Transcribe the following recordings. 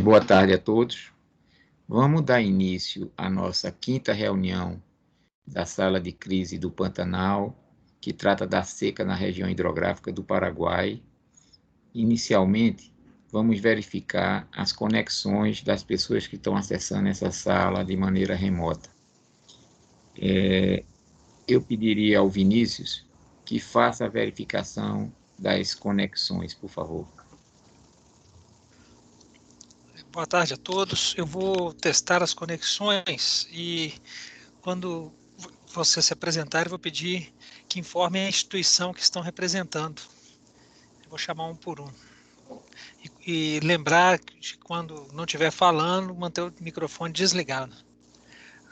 Boa tarde a todos. Vamos dar início à nossa quinta reunião da Sala de Crise do Pantanal, que trata da seca na região hidrográfica do Paraguai. Inicialmente, vamos verificar as conexões das pessoas que estão acessando essa sala de maneira remota. Eu pediria ao Vinícius que faça a verificação das conexões, por favor. Boa tarde a todos. Eu vou testar as conexões e quando você se apresentar, eu vou pedir que informem a instituição que estão representando. Eu vou chamar um por um. E lembrar de quando não estiver falando, manter o microfone desligado.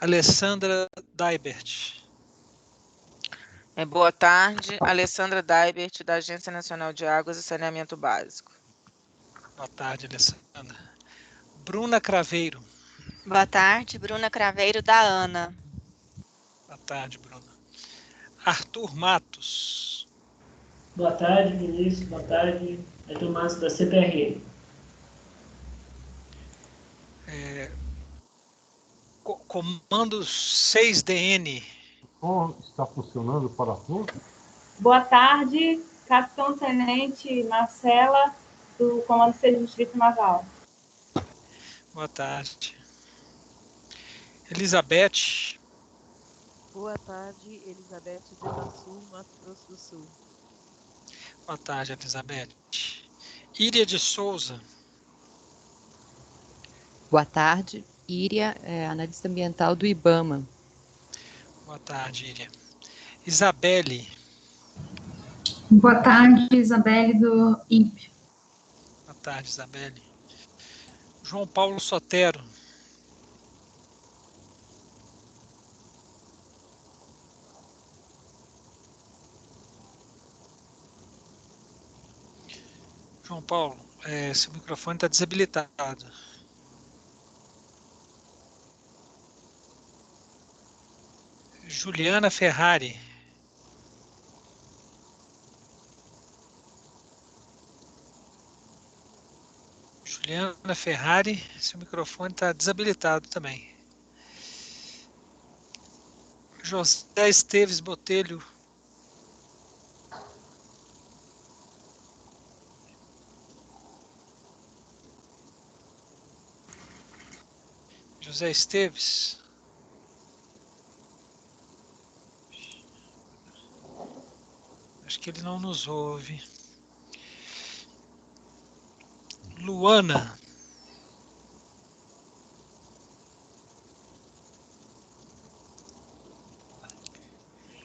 Alessandra Daibert. Boa tarde, Alessandra Daibert, da Agência Nacional de Águas e Saneamento Básico. Boa tarde, Alessandra. Bruna Craveiro. Boa tarde, Bruna Craveiro, da ANA. Boa tarde, Bruna. Arthur Matos. Boa tarde, Vinícius. Boa tarde, Arthur Matos, da CPRM. Comando 6DN. Está funcionando o parafuso? Boa tarde, Capitão Tenente Marcela, do Comando 6 do Distrito Naval. Boa tarde. Elizabeth. Boa tarde, Elizabeth de Iguaçu, Mato Grosso do Sul. Boa tarde, Elizabeth. Íria de Souza. Boa tarde, Íria, analista ambiental do IBAMA. Boa tarde, Íria. Isabelle. Boa tarde, Isabelle, do INPE. Boa tarde, Isabelle. João Paulo Sotero. João Paulo, seu microfone está desabilitado. Juliana Ferrari. Juliana Ferrari, seu microfone está desabilitado também. José Esteves Botelho. José Esteves. Acho que ele não nos ouve. Luana.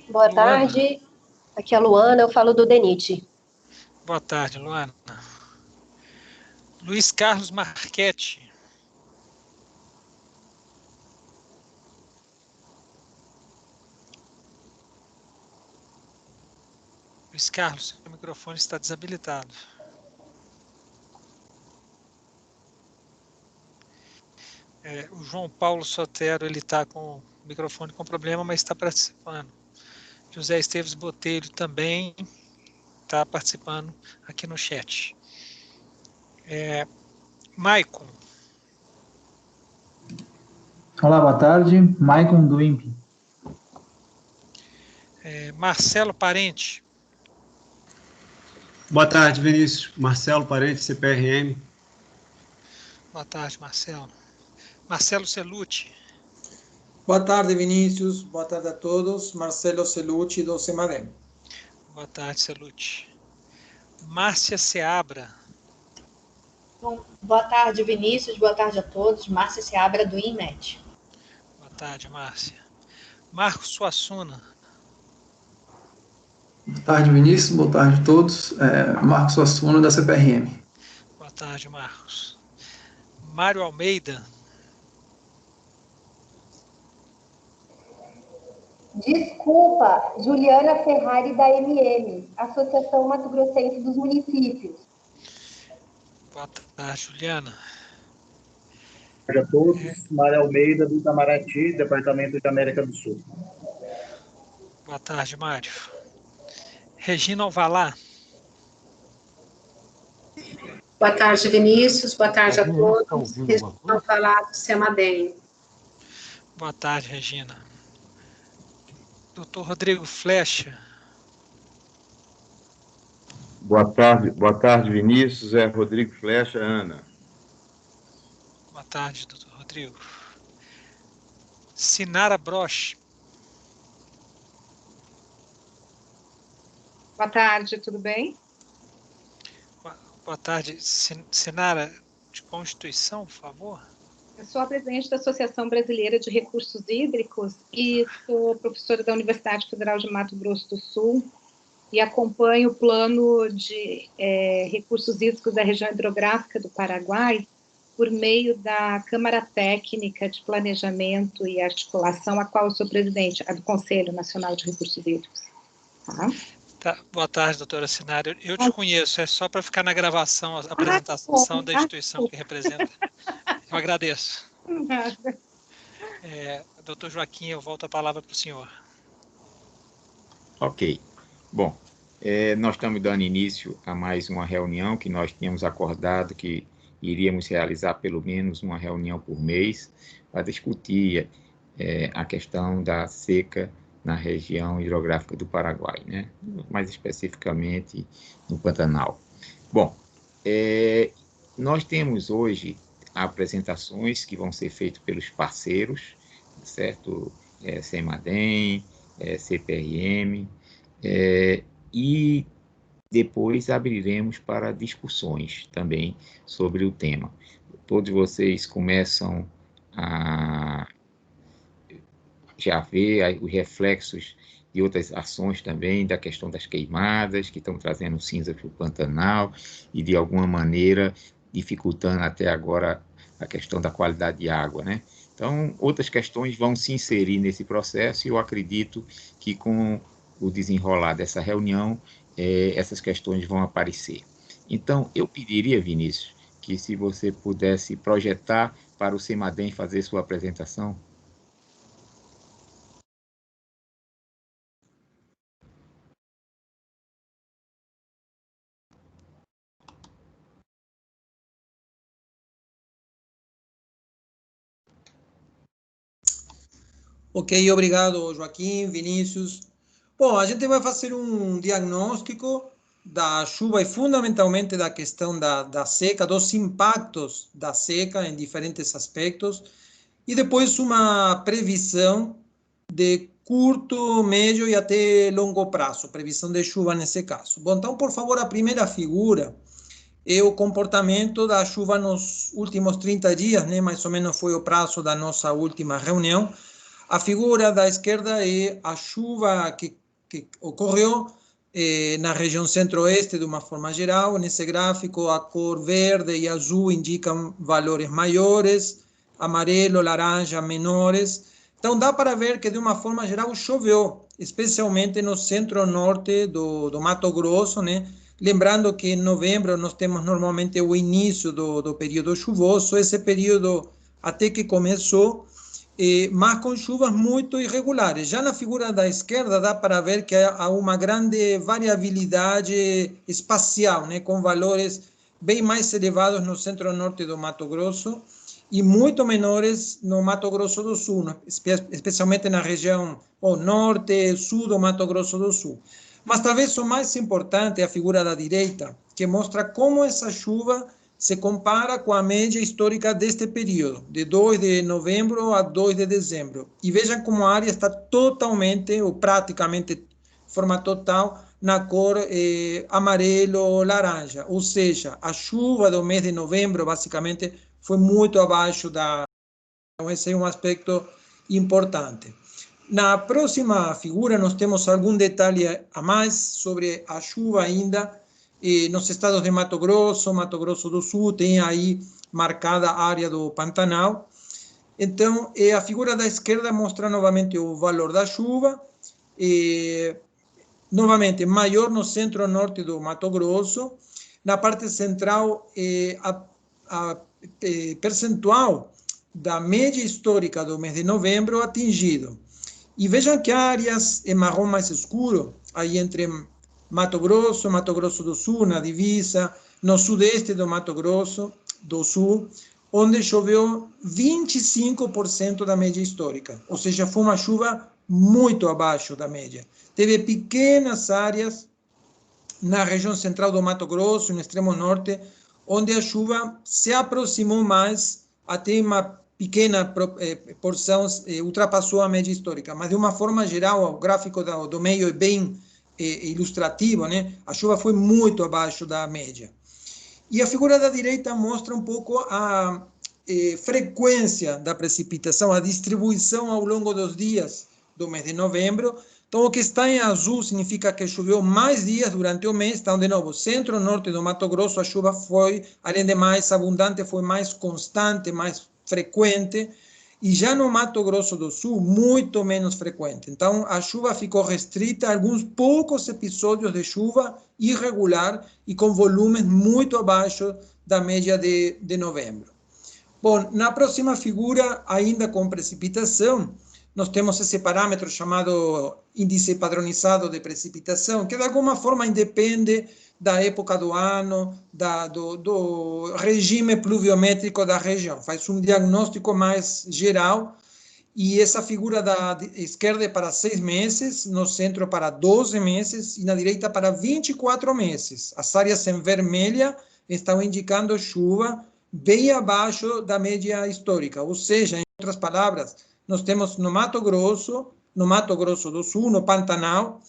Boa tarde, aqui é a Luana, eu falo do DENIT. Boa tarde, Luana. Luiz Carlos Marchetti. Luiz Carlos, seu microfone está desabilitado. O João Paulo Sotero, ele está com o microfone com problema, mas está participando. José Esteves Botelho também está participando aqui no chat. Maicon. Olá, boa tarde. Maicon do INPE. Marcelo Parente. Boa tarde, Vinícius. Marcelo Parente, CPRM. Boa tarde, Marcelo. Marcelo Celucci. Boa tarde, Vinícius. Boa tarde a todos. Marcelo Celucci, do CEMADEM. Boa tarde, Celucci. Márcia Seabra. Bom, boa tarde, Vinícius. Boa tarde a todos. Márcia Seabra, do INMET. Boa tarde, Márcia. Marcos Suassuna. Boa tarde, Vinícius. Boa tarde a todos. Marcos Suassuna, da CPRM. Boa tarde, Marcos. Mário Almeida. Desculpa, Juliana Ferrari, da MM, Associação Mato Grossense dos Municípios. Boa tarde, Juliana. Boa tarde a todos. Mário Almeida, do Itamaraty, Departamento de América do Sul. Boa tarde, Mário. Regina Alvalá. Boa tarde, Vinícius. Boa tarde a todos. Estão falando do SEMADEM. Boa tarde, Regina. Dr. Rodrigo Flecha. Boa tarde, Vinícius. É Rodrigo Flecha, Ana. Boa tarde, doutor Rodrigo. Sinara Broche. Boa tarde, tudo bem? Boa tarde. Sinara, de Constituição, por favor. Eu sou a presidente da Associação Brasileira de Recursos Hídricos e sou professora da Universidade Federal de Mato Grosso do Sul e acompanho o plano de recursos hídricos da região hidrográfica do Paraguai por meio da Câmara Técnica de Planejamento e Articulação, a qual eu sou presidente, a do Conselho Nacional de Recursos Hídricos. Tá. Boa tarde, doutora Sinara. Eu te conheço, é só para ficar na gravação, a apresentação da instituição que representa. Eu agradeço. Nada. Doutor Joaquim, eu volto a palavra para o senhor. Ok. Bom, nós estamos dando início a mais uma reunião que nós tínhamos acordado que iríamos realizar pelo menos uma reunião por mês para discutir a questão da seca na região hidrográfica do Paraguai, né? Mais especificamente no Pantanal. Bom, nós temos hoje apresentações que vão ser feitas pelos parceiros, certo? SEMADEM, CPRM, e depois abriremos para discussões também sobre o tema. Todos vocês começam a já ver os reflexos de outras ações também, da questão das queimadas, que estão trazendo cinza para o Pantanal e, de alguma maneira, dificultando até agora a questão da qualidade de água, né? Então, outras questões vão se inserir nesse processo e eu acredito que com o desenrolar dessa reunião, essas questões vão aparecer. Então, eu pediria, Vinícius, que se você pudesse projetar para o SEMADEM fazer sua apresentação. Ok, obrigado, Joaquim, Vinícius. Bom, a gente vai fazer um diagnóstico da chuva e fundamentalmente da questão da seca, dos impactos da seca em diferentes aspectos, e depois uma previsão de curto, médio e até longo prazo, previsão de chuva nesse caso. Bom, então, por favor, a primeira figura é o comportamento da chuva nos últimos 30 dias, né? Mais ou menos foi o prazo da nossa última reunião. A figura da esquerda é a chuva que ocorreu na região centro-oeste de uma forma geral. Nesse gráfico, a cor verde e azul indicam valores maiores, amarelo, laranja, menores. Então, dá para ver que, de uma forma geral, choveu, especialmente no centro-norte do Mato Grosso, né? Lembrando que em novembro nós temos normalmente o início do período chuvoso, esse período até que começou, mas com chuvas muito irregulares. Já na figura da esquerda dá para ver que há uma grande variabilidade espacial, né, com valores bem mais elevados no centro-norte do Mato Grosso e muito menores no Mato Grosso do Sul, especialmente na região norte e sul do Mato Grosso do Sul. Mas talvez o mais importante é a figura da direita, que mostra como essa chuva se compara com a média histórica deste período, de 2 de novembro a 2 de dezembro. E vejam como a área está totalmente, ou praticamente de forma total, na cor amarelo-laranja. Ou seja, a chuva do mês de novembro, basicamente, foi muito abaixo da... Então, esse é um aspecto importante. Na próxima figura, nós temos algum detalhe a mais sobre a chuva ainda, nos estados de Mato Grosso do Sul, tem aí marcada a área do Pantanal. Então, a figura da esquerda mostra novamente o valor da chuva, novamente maior no centro-norte do Mato Grosso. Na parte central, a percentual da média histórica do mês de novembro atingido. E vejam que áreas em marrom mais escuro, aí entre Mato Grosso do Sul, na divisa, no sudeste do Mato Grosso do Sul, onde choveu 25% da média histórica, ou seja, foi uma chuva muito abaixo da média. Teve pequenas áreas na região central do Mato Grosso, no extremo norte, onde a chuva se aproximou mais, até uma pequena porção ultrapassou a média histórica. Mas, de uma forma geral, o gráfico do meio é bem ilustrativo, né? A chuva foi muito abaixo da média. E a figura da direita mostra um pouco a frequência da precipitação, a distribuição ao longo dos dias do mês de novembro. Então, o que está em azul significa que choveu mais dias durante o mês. Então, de novo, centro-norte do Mato Grosso, a chuva foi, além de mais abundante, foi mais constante, mais frequente. E já no Mato Grosso do Sul, muito menos frequente. Então, a chuva ficou restrita a alguns poucos episódios de chuva irregular e com volumes muito abaixo da média de novembro. Bom, na próxima figura, ainda com precipitação, nós temos esse parâmetro chamado índice padronizado de precipitação, que de alguma forma independe da época do ano, do regime pluviométrico da região. Faz um diagnóstico mais geral, e essa figura da esquerda é para 6 meses, no centro para 12 meses, e na direita para 24 meses. As áreas em vermelha estão indicando chuva bem abaixo da média histórica, ou seja, em outras palavras, nós temos no Mato Grosso do Sul, no Pantanal,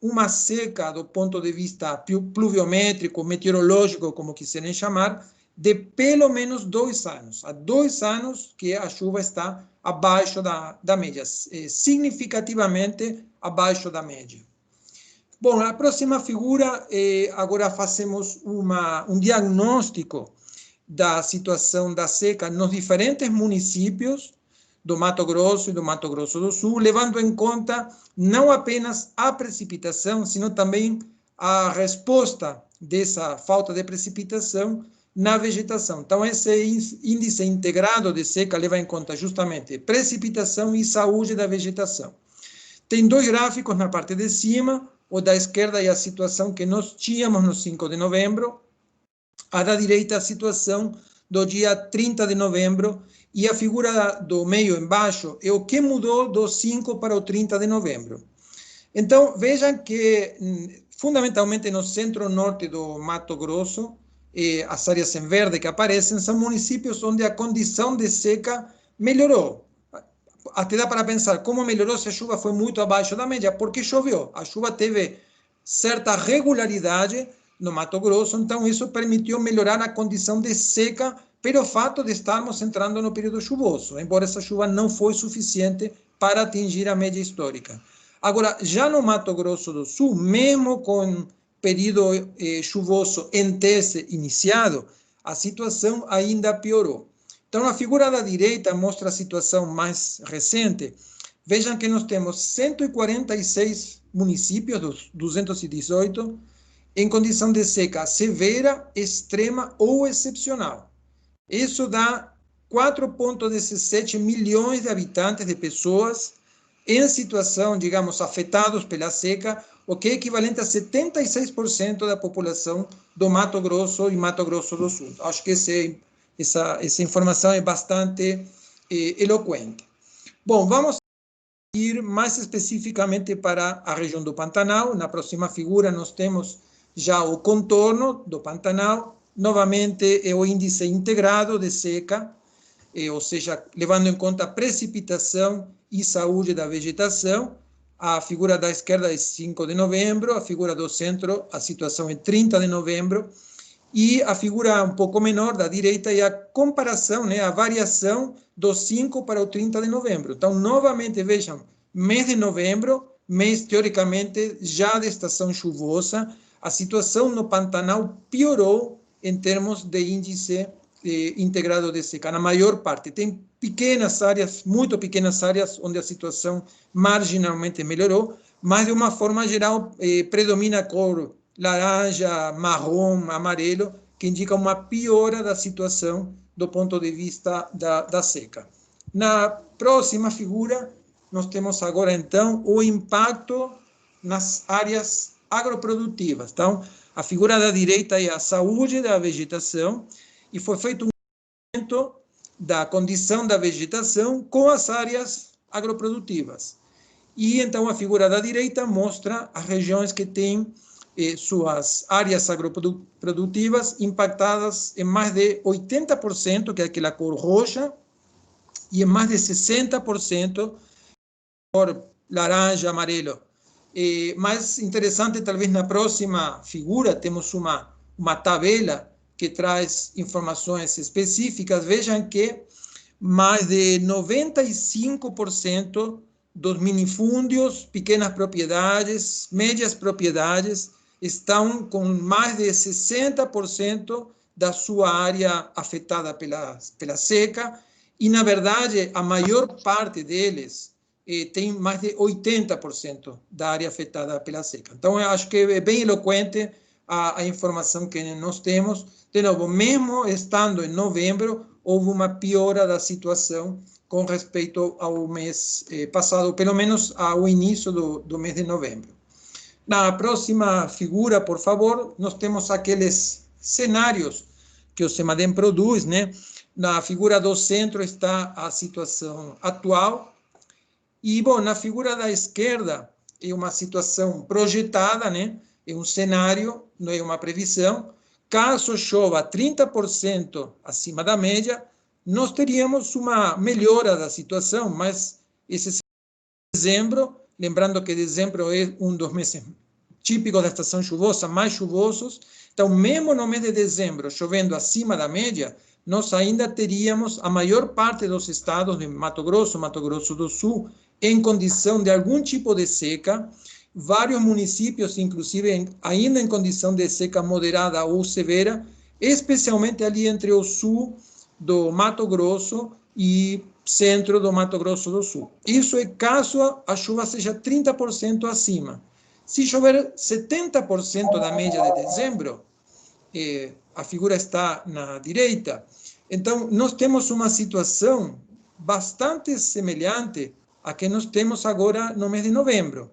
uma seca do ponto de vista pluviométrico, meteorológico, como quiserem chamar, de pelo menos 2 anos. Há 2 anos que a chuva está abaixo da média, significativamente abaixo da média. Bom, a próxima figura, agora fazemos um diagnóstico da situação da seca nos diferentes municípios do Mato Grosso e do Mato Grosso do Sul, levando em conta não apenas a precipitação, sino também a resposta dessa falta de precipitação na vegetação. Então, esse índice integrado de seca leva em conta justamente precipitação e saúde da vegetação. Tem 2 gráficos na parte de cima, o da esquerda é a situação que nós tínhamos no 5 de novembro, a da direita a situação do dia 30 de novembro, e a figura do meio embaixo é o que mudou do 5 para o 30 de novembro. Então, vejam que, fundamentalmente no centro-norte do Mato Grosso, as áreas em verde que aparecem são municípios onde a condição de seca melhorou. Até dá para pensar como melhorou se a chuva foi muito abaixo da média, porque choveu. A chuva teve certa regularidade no Mato Grosso, então isso permitiu melhorar a condição de seca pelo fato de estarmos entrando no período chuvoso, embora essa chuva não foi suficiente para atingir a média histórica. Agora, já no Mato Grosso do Sul, mesmo com período chuvoso em tese iniciado, a situação ainda piorou. Então, a figura da direita mostra a situação mais recente. Vejam que nós temos 146 municípios dos 218 em condição de seca severa, extrema ou excepcional. Isso dá 4,17 milhões de habitantes, de pessoas em situação, digamos, afetados pela seca, o que é equivalente a 76% da população do Mato Grosso e Mato Grosso do Sul. Acho que essa informação é bastante eloquente. Bom, vamos ir mais especificamente para a região do Pantanal. Na próxima figura nós temos já o contorno do Pantanal. Novamente, é o índice integrado de seca, ou seja, levando em conta a precipitação e saúde da vegetação. A figura da esquerda é 5 de novembro, a figura do centro, a situação é 30 de novembro, e a figura um pouco menor da direita é a comparação, né, a variação do 5 para o 30 de novembro. Então, novamente, vejam, mês de novembro, mês teoricamente já de estação chuvosa, a situação no Pantanal piorou em termos de índice integrado de seca, na maior parte. Tem pequenas áreas, muito pequenas áreas, onde a situação marginalmente melhorou, mas de uma forma geral predomina a cor laranja, marrom, amarelo, que indica uma piora da situação do ponto de vista da seca. Na próxima figura, nós temos agora, então, o impacto nas áreas agroprodutivas. Então, A figura da direita é a saúde da vegetação, e foi feito um levantamento da condição da vegetação com as áreas agroprodutivas. E então a figura da direita mostra as regiões que têm suas áreas agroprodutivas impactadas em mais de 80%, que é aquela cor roxa, e em mais de 60% cor laranja, amarelo. Mais interessante, talvez na próxima figura, temos uma tabela que traz informações específicas. Vejam que mais de 95% dos minifúndios, pequenas propriedades, médias propriedades, estão com mais de 60% da sua área afetada pela seca, e, na verdade, a maior parte deles tem mais de 80% da área afetada pela seca. Então, eu acho que é bem eloquente a informação que nós temos. De novo, mesmo estando em novembro, houve uma piora da situação com respeito ao mês passado, pelo menos ao início do mês de novembro. Na próxima figura, por favor, nós temos aqueles cenários que o CEMADEM produz, né? Na figura do centro está a situação atual, e, bom, na figura da esquerda é uma situação projetada, né? É um cenário, não é uma previsão. Caso chova 30% acima da média, nós teríamos uma melhora da situação, mas esse dezembro, lembrando que dezembro é um dos meses típicos da estação chuvosa, mais chuvosos, então, mesmo no mês de dezembro, chovendo acima da média, nós ainda teríamos a maior parte dos estados de Mato Grosso do Sul, em condição de algum tipo de seca, vários municípios, inclusive, ainda em condição de seca moderada ou severa, especialmente ali entre o sul do Mato Grosso e centro do Mato Grosso do Sul. Isso é caso a chuva seja 30% acima. Se chover 70% da média de dezembro, a figura está na direita, então nós temos uma situação bastante semelhante à que nós temos agora no mês de novembro.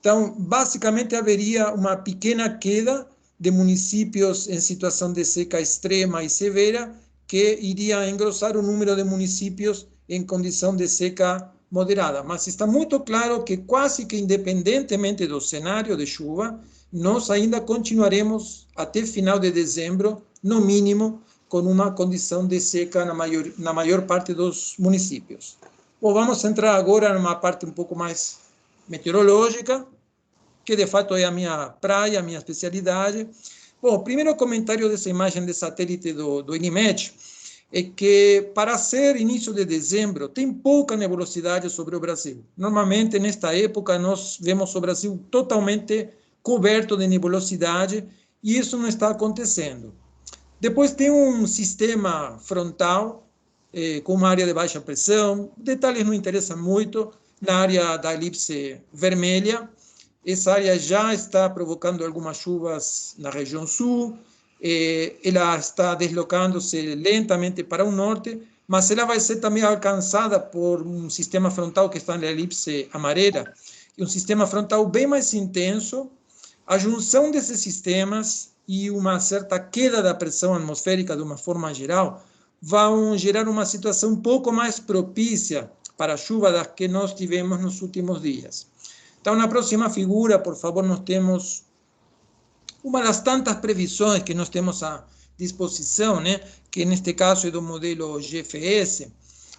Então, basicamente, haveria uma pequena queda de municípios em situação de seca extrema e severa, que iria engrossar o número de municípios em condição de seca moderada. Mas está muito claro que, quase que independentemente do cenário de chuva, nós ainda continuaremos até final de dezembro, no mínimo, com uma condição de seca na maior parte dos municípios. Bom, vamos entrar agora numa parte um pouco mais meteorológica, que de fato é a minha praia, a minha especialidade. Bom, o primeiro comentário dessa imagem de satélite do INMET é que, para ser início de dezembro, tem pouca nebulosidade sobre o Brasil. Normalmente, nesta época, nós vemos o Brasil totalmente coberto de nebulosidade, e isso não está acontecendo. Depois tem um sistema frontal, com uma área de baixa pressão. Detalhes não interessam muito. Na área da elipse vermelha, essa área já está provocando algumas chuvas na região sul, ela está deslocando-se lentamente para o norte, mas ela vai ser também alcançada por um sistema frontal que está na elipse amarela, e um sistema frontal bem mais intenso. A junção desses sistemas e uma certa queda da pressão atmosférica de uma forma geral vão gerar uma situação um pouco mais propícia para a chuva das que nós tivemos nos últimos dias. Então, na próxima figura, por favor, nós temos uma das tantas previsões que nós temos à disposição, né? Que neste caso é do modelo GFS,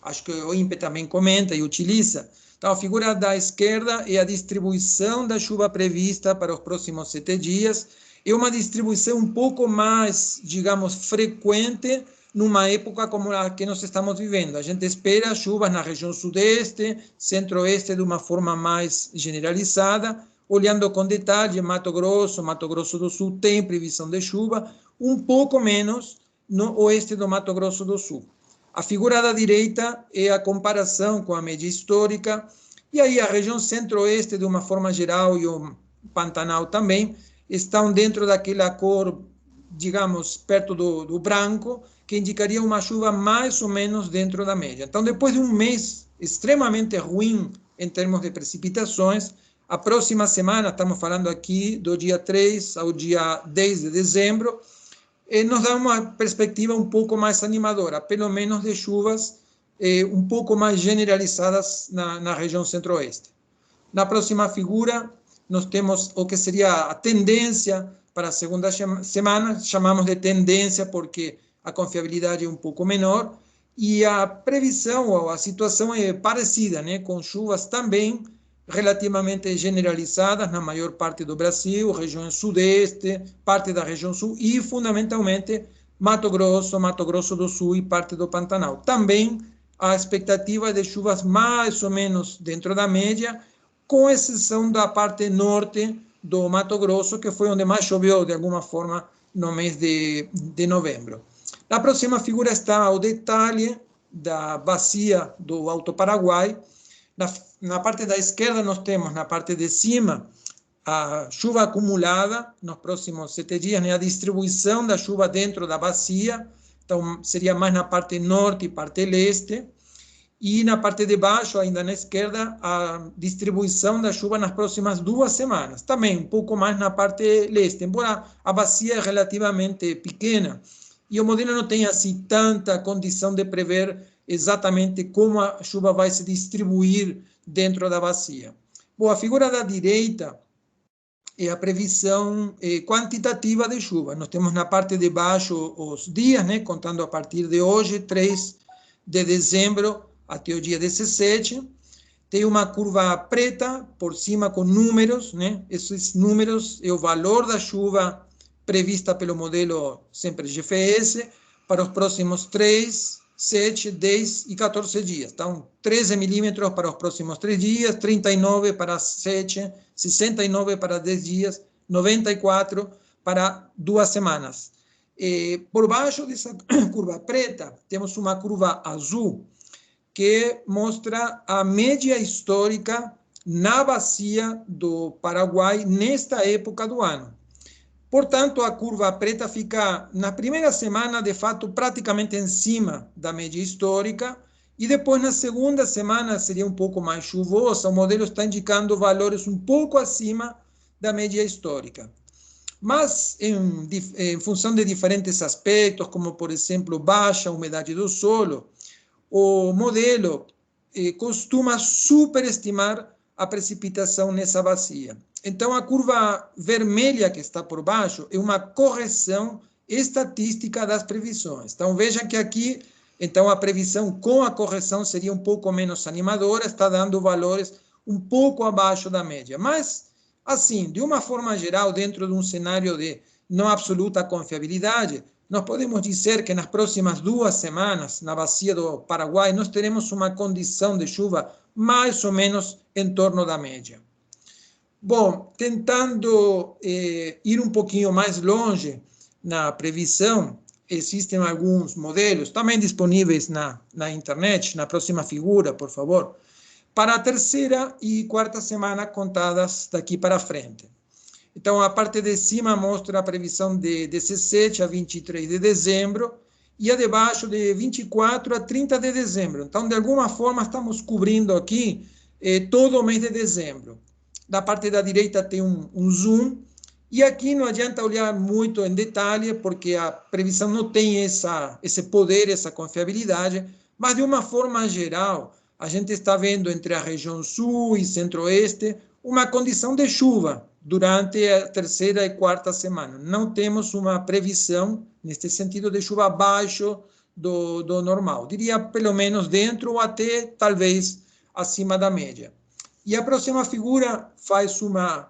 acho que o INPE também comenta e utiliza. Então, a figura da esquerda é a distribuição da chuva prevista para os próximos 7 dias. É uma distribuição um pouco mais, digamos, frequente numa época como a que nós estamos vivendo. A gente espera chuvas na região sudeste, centro-oeste de uma forma mais generalizada. Olhando com detalhe, Mato Grosso do Sul tem previsão de chuva, um pouco menos no oeste do Mato Grosso do Sul. A figura da direita é a comparação com a média histórica, e aí a região centro-oeste, de uma forma geral, e o Pantanal também, estão dentro daquela cor, digamos, perto do branco, que indicaria uma chuva mais ou menos dentro da média. Então, depois de um mês extremamente ruim em termos de precipitações, A próxima semana, estamos falando aqui do dia 3 ao dia 10 de dezembro, nos dá uma perspectiva um pouco mais animadora, pelo menos de chuvas um pouco mais generalizadas na região centro-oeste. Na próxima figura, nós temos o que seria a tendência para a segunda semana, chamamos de tendência porque a confiabilidade é um pouco menor, e a previsão ou a situação é parecida, né, com chuvas também relativamente generalizadas na maior parte do Brasil, região sudeste, parte da região sul e, fundamentalmente, Mato Grosso do Sul e parte do Pantanal. Também a expectativa de chuvas mais ou menos dentro da média, com exceção da parte norte do Mato Grosso, que foi onde mais choveu, de alguma forma, no mês de novembro. Na próxima figura está o detalhe da bacia do Alto Paraguai. Na parte da esquerda, nós temos, na parte de cima, a chuva acumulada nos próximos 7 dias, né? A distribuição da chuva dentro da bacia, então seria mais na parte norte e parte leste, e na parte de baixo, ainda na esquerda, a distribuição da chuva nas próximas 2 semanas, também um pouco mais na parte leste, embora a bacia é relativamente pequena, e o modelo não tem assim tanta condição de prever exatamente como a chuva vai se distribuir dentro da bacia. Bom, a figura da direita é a previsão quantitativa de chuva. Nós temos na parte de baixo os dias, né, contando a partir de hoje, 3 de dezembro até o dia 17. Tem uma curva preta por cima com números, né? Esses números é o valor da chuva prevista pelo modelo sempre GFS para os próximos 3, 7, 10 e 14 dias. Então, 13 milímetros para os próximos 3 dias, 39 para 7, 69 para 10 dias, 94 para 2 semanas. Por baixo dessa curva preta, temos uma curva azul que mostra a média histórica na bacia do Paraguai nesta época do ano. Portanto, a curva preta fica, na primeira semana, de fato, praticamente em cima da média histórica, e depois, na segunda semana, seria um pouco mais chuvosa. O modelo está indicando valores um pouco acima da média histórica. Mas, em função de diferentes aspectos, como, por exemplo, baixa umidade do solo, o modelo costuma superestimar a precipitação nessa bacia. Então, a curva vermelha que está por baixo é uma correção estatística das previsões. Então, vejam que aqui, então, a previsão com a correção seria um pouco menos animadora, está dando valores um pouco abaixo da média. Mas, assim, de uma forma geral, dentro de um cenário de não absoluta confiabilidade, nós podemos dizer que nas próximas 2 semanas, na bacia do Paraguai, nós teremos uma condição de chuva mais ou menos em torno da média. Bom, tentando ir um pouquinho mais longe na previsão, existem alguns modelos, também disponíveis na internet, na próxima figura, por favor, para a 3ª e 4ª semana contadas daqui para frente. Então, a parte de cima mostra a previsão de 17 a 23 de dezembro e a de baixo de 24 a 30 de dezembro. Então, de alguma forma, estamos cobrindo aqui todo o mês de dezembro. Da parte da direita tem um zoom, e aqui não adianta olhar muito em detalhe, porque a previsão não tem esse poder, essa confiabilidade, mas de uma forma geral, a gente está vendo entre a região sul e centro-oeste uma condição de chuva durante a 3ª e 4ª semana. Não temos uma previsão, neste sentido, de chuva abaixo do normal. Diria, pelo menos dentro ou até, talvez, acima da média. E a próxima figura faz uma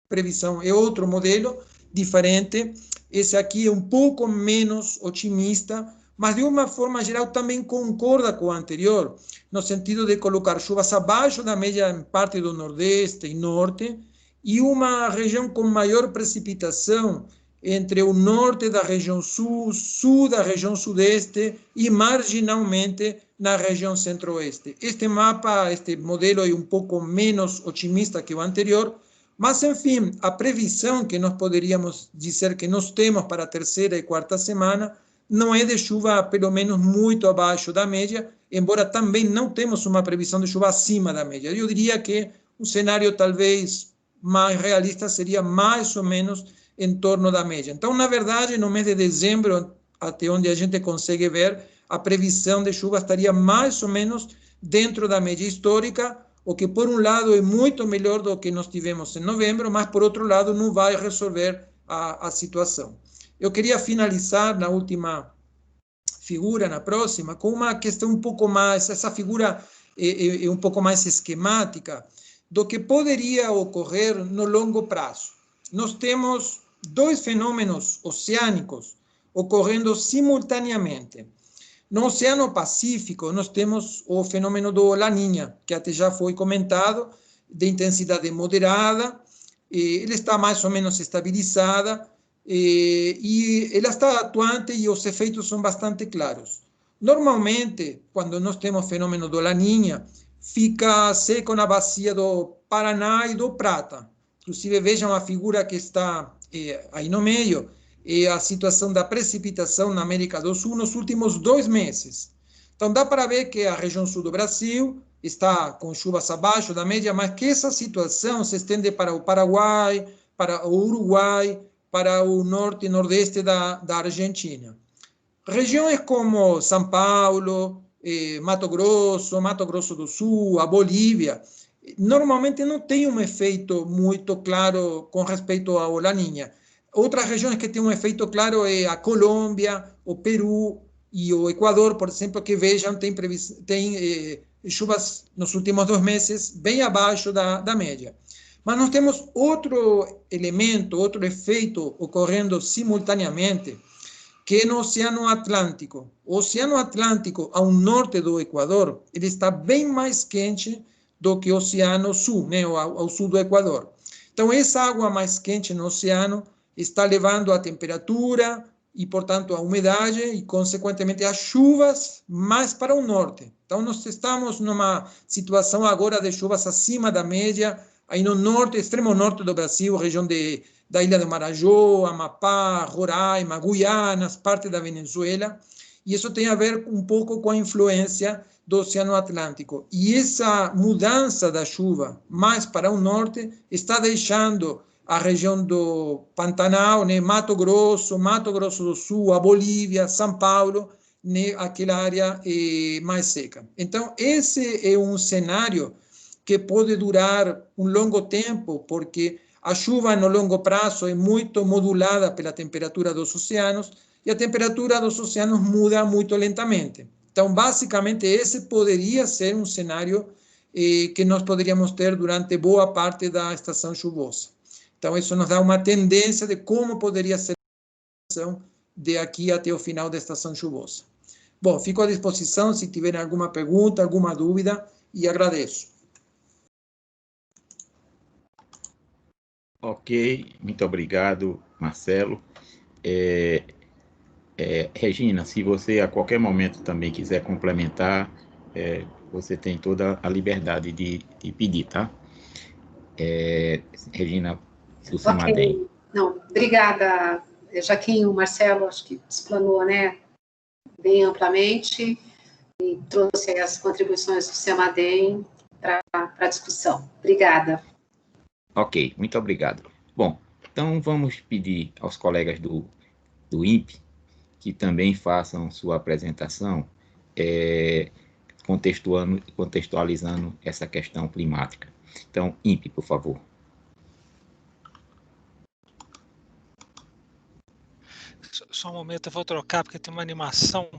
previsão, é outro modelo diferente. Esse aqui é um pouco menos otimista, mas de uma forma geral também concorda com o anterior, no sentido de colocar chuvas abaixo da média em parte do Nordeste e Norte, e uma região com maior precipitação entre o norte da região sul, sul da região sudeste e marginalmente na região centro-oeste. Este mapa, este modelo é um pouco menos otimista que o anterior, mas, enfim, a previsão que nós poderíamos dizer que nós temos para a 3ª e 4ª semana não é de chuva, pelo menos, muito abaixo da média, embora também não temos uma previsão de chuva acima da média. Eu diria que um cenário talvez mais realista seria mais ou menos em torno da média. Então, na verdade, no mês de dezembro, até onde a gente consegue ver, a previsão de chuva estaria mais ou menos dentro da média histórica, o que, por um lado, é muito melhor do que nós tivemos em novembro, mas, por outro lado, não vai resolver a situação. Eu queria finalizar na última figura, na próxima, com uma questão um pouco mais, essa figura é um pouco mais esquemática, do que poderia ocorrer no longo prazo. Nós temos dois fenômenos oceânicos ocorrendo simultaneamente. No Oceano Pacífico, nós temos o fenômeno do Laninha, que até já foi comentado, de intensidade moderada, ele está mais ou menos estabilizada, e ela está atuante e os efeitos são bastante claros. Normalmente, quando nós temos fenômeno do Laninha, fica seco na bacia do Paraná e do Prata. Inclusive, vejam a figura que está aí no meio, é a situação da precipitação na América do Sul nos últimos 2 meses. Então, dá para ver que a região sul do Brasil está com chuvas abaixo da média, mas que essa situação se estende para o Paraguai, para o Uruguai, para o norte e nordeste da Argentina. Regiões como São Paulo, Mato Grosso do Sul, a Bolívia, normalmente não tem um efeito muito claro com respeito ao Laninha. Outras regiões que têm um efeito claro é a Colômbia, o Peru e o Equador, por exemplo, que vejam, tem chuvas nos últimos 2 meses bem abaixo da média. Mas nós temos outro elemento, outro efeito ocorrendo simultaneamente, que é no Oceano Atlântico. O Oceano Atlântico, ao norte do Equador, ele está bem mais quente do que o Oceano Sul, né, ao sul do Equador. Então, essa água mais quente no oceano está levando a temperatura e, portanto, a umidade e, consequentemente, as chuvas mais para o norte. Então, nós estamos numa situação agora de chuvas acima da média, aí no norte, extremo norte do Brasil, região da Ilha do Marajó, Amapá, Roraima, Guiana, parte da Venezuela, e isso tem a ver um pouco com a influência do Oceano Atlântico. E essa mudança da chuva mais para o norte está deixando a região do Pantanal, né, Mato Grosso do Sul, a Bolívia, São Paulo, né, aquela área mais seca. Então, esse é um cenário que pode durar um longo tempo, porque a chuva no longo prazo é muito modulada pela temperatura dos oceanos, e a temperatura dos oceanos muda muito lentamente. Então, basicamente, esse poderia ser um cenário que nós poderíamos ter durante boa parte da estação chuvosa. Então, isso nos dá uma tendência de como poderia ser a situação de aqui até o final da estação chuvosa. Bom, fico à disposição se tiverem alguma pergunta, alguma dúvida, e agradeço. Ok, muito obrigado, Marcelo. Regina, se você a qualquer momento também quiser complementar, você tem toda a liberdade de pedir, tá? Regina Sussamadem. Ok, não, obrigada, Jaquim, o Marcelo, acho que explanou, né, bem amplamente, e trouxe as contribuições do Semadem para a discussão. Obrigada. Ok, muito obrigado. Bom, então vamos pedir aos colegas do INPE que também façam sua apresentação, contextualizando essa questão climática. Então, INPE, por favor. Só um momento, eu vou trocar, porque tem uma animação.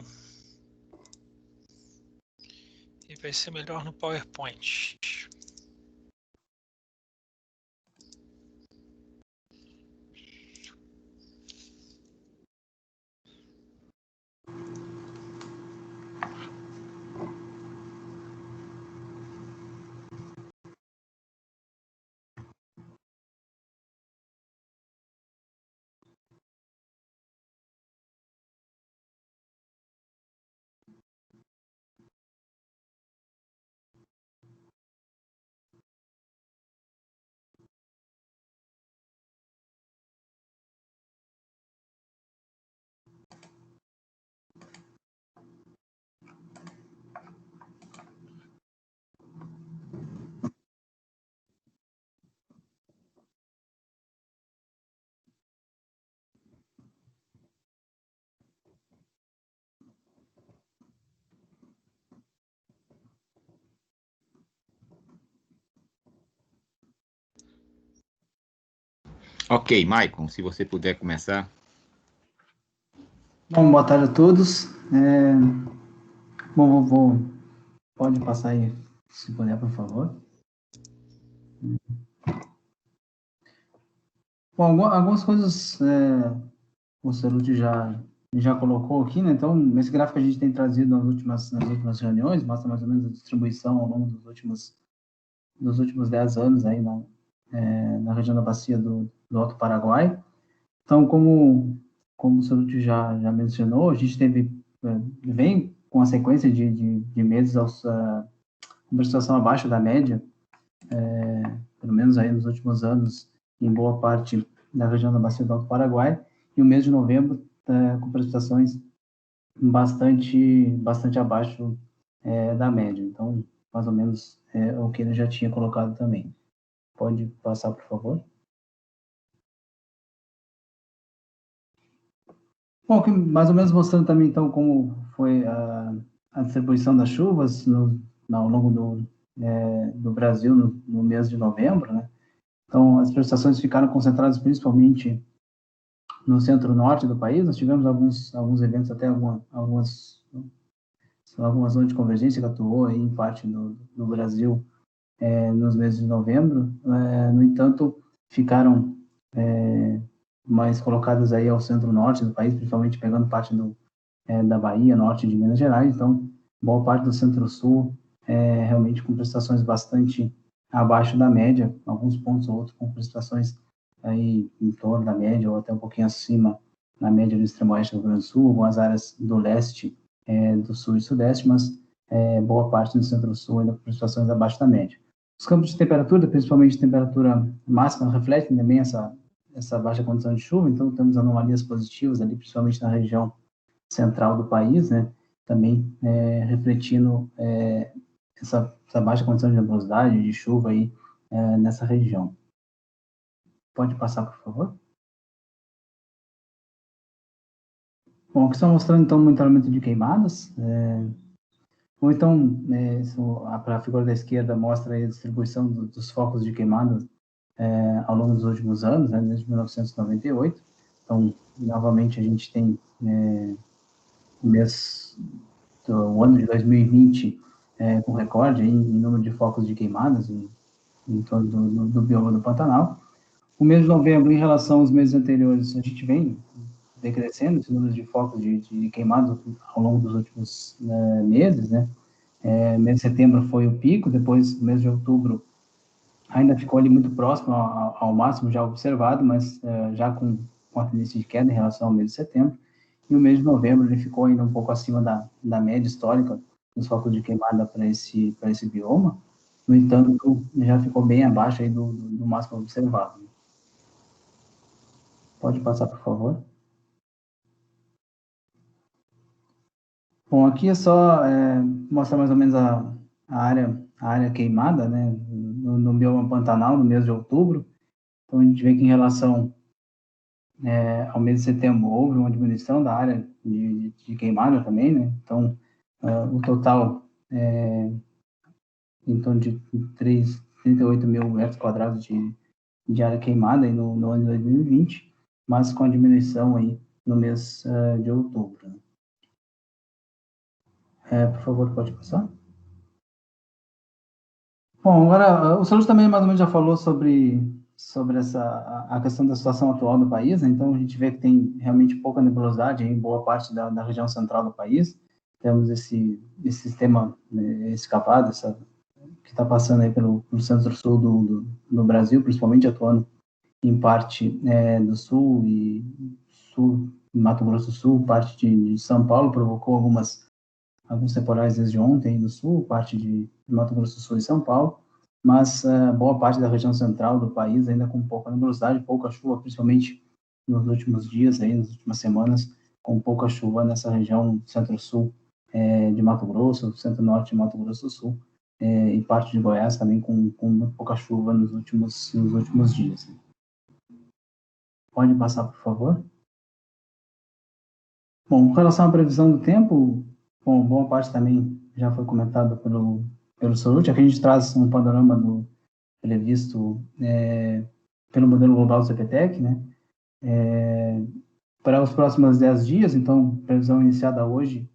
E vai ser melhor no PowerPoint. Ok, Maicon, se você puder começar. Bom, boa tarde a todos. Pode passar aí, se puder, por favor. Bom, algumas coisas o Ceruti já colocou aqui, né? Então, nesse gráfico a gente tem trazido nas últimas reuniões, mostra mais ou menos a distribuição ao longo dos últimos 10 anos aí na região da bacia do Alto Paraguai. Então, como o Ceruti já mencionou, a gente vem com a sequência de meses com situação abaixo da média, pelo menos aí nos últimos anos, em boa parte da região da bacia do Alto Paraguai, e o mês de novembro com precipitações bastante abaixo da média. Então, mais ou menos o que ele já tinha colocado também. Pode passar, por favor. Bom, aqui mais ou menos mostrando também, então, como foi a distribuição das chuvas ao longo do Brasil no mês de novembro, né? Então, as precipitações ficaram concentradas principalmente no centro-norte do país. Nós tivemos alguns eventos, até algumas zonas de convergência que atuou aí em parte do Brasil nos meses de novembro. No entanto, ficaram mais colocadas aí ao centro-norte do país, principalmente pegando parte da Bahia, norte de Minas Gerais. Então, boa parte do centro-sul realmente com precipitações bastante abaixo da média, alguns pontos ou outros com precipitações aí em torno da média ou até um pouquinho acima na média do extremo oeste do Rio Grande do Sul, algumas áreas do leste, do sul e sudeste, mas boa parte do centro-sul ainda com precipitações abaixo da média. Os campos de temperatura, principalmente temperatura máxima, refletem também essa baixa condição de chuva, então temos anomalias positivas ali, principalmente na região central do país, né, também refletindo essa baixa condição de nebulosidade, de chuva aí nessa região. Pode passar, por favor. Bom, aqui estão mostrando, então, o monitoramento de queimadas. Ou então, a figura da esquerda mostra aí a distribuição dos focos de queimadas ao longo dos últimos anos, né, desde 1998. Então, novamente, a gente tem o ano de 2020 com recorde em número de focos de queimadas em torno do bioma do Pantanal. O mês de novembro, em relação aos meses anteriores, a gente vem decrescendo esse número de focos de queimadas ao longo dos últimos meses, né? Mês de setembro foi o pico, depois o mês de outubro ainda ficou ali muito próximo ao máximo já observado, mas já com a tendência de queda em relação ao mês de setembro. E o mês de novembro ele ficou ainda um pouco acima da média histórica dos focos de queimada para esse bioma. No entanto, já ficou bem abaixo aí do máximo observado. Pode passar, por favor. Bom, aqui é só mostrar mais ou menos a área queimada, né, no bioma Pantanal, no mês de outubro. Então, a gente vê que em relação ao mês de setembro houve uma diminuição da área de queimada também, né? Então, o total em torno de 38 mil metros quadrados de área queimada aí no ano de 2020, mas com a diminuição aí no mês de outubro. Por favor, pode passar. Bom, agora, o Ceruti também mais ou menos já falou sobre a questão da situação atual do país, né? Então a gente vê que tem realmente pouca nebulosidade em boa parte da região central do país. Temos esse sistema escapado, que está passando aí pelo centro-sul do Brasil, principalmente atuando em parte do sul e sul, Mato Grosso do Sul, parte de São Paulo, provocou alguns temporais desde ontem no sul, parte de Mato Grosso do Sul e São Paulo, mas boa parte da região central do país ainda com pouca nebulosidade, pouca chuva, principalmente nos últimos dias, aí, nas últimas semanas, com pouca chuva nessa região centro-sul de Mato Grosso, centro-norte de Mato Grosso do Sul, e parte de Goiás também com muito pouca chuva nos últimos dias. Pode passar, por favor. Bom, com relação à previsão do tempo, bom, boa parte também já foi comentada pelo Ceruti. Aqui a gente traz um panorama do previsto pelo modelo global do CPTEC, né? Para os próximos 10 dias, então, previsão iniciada hoje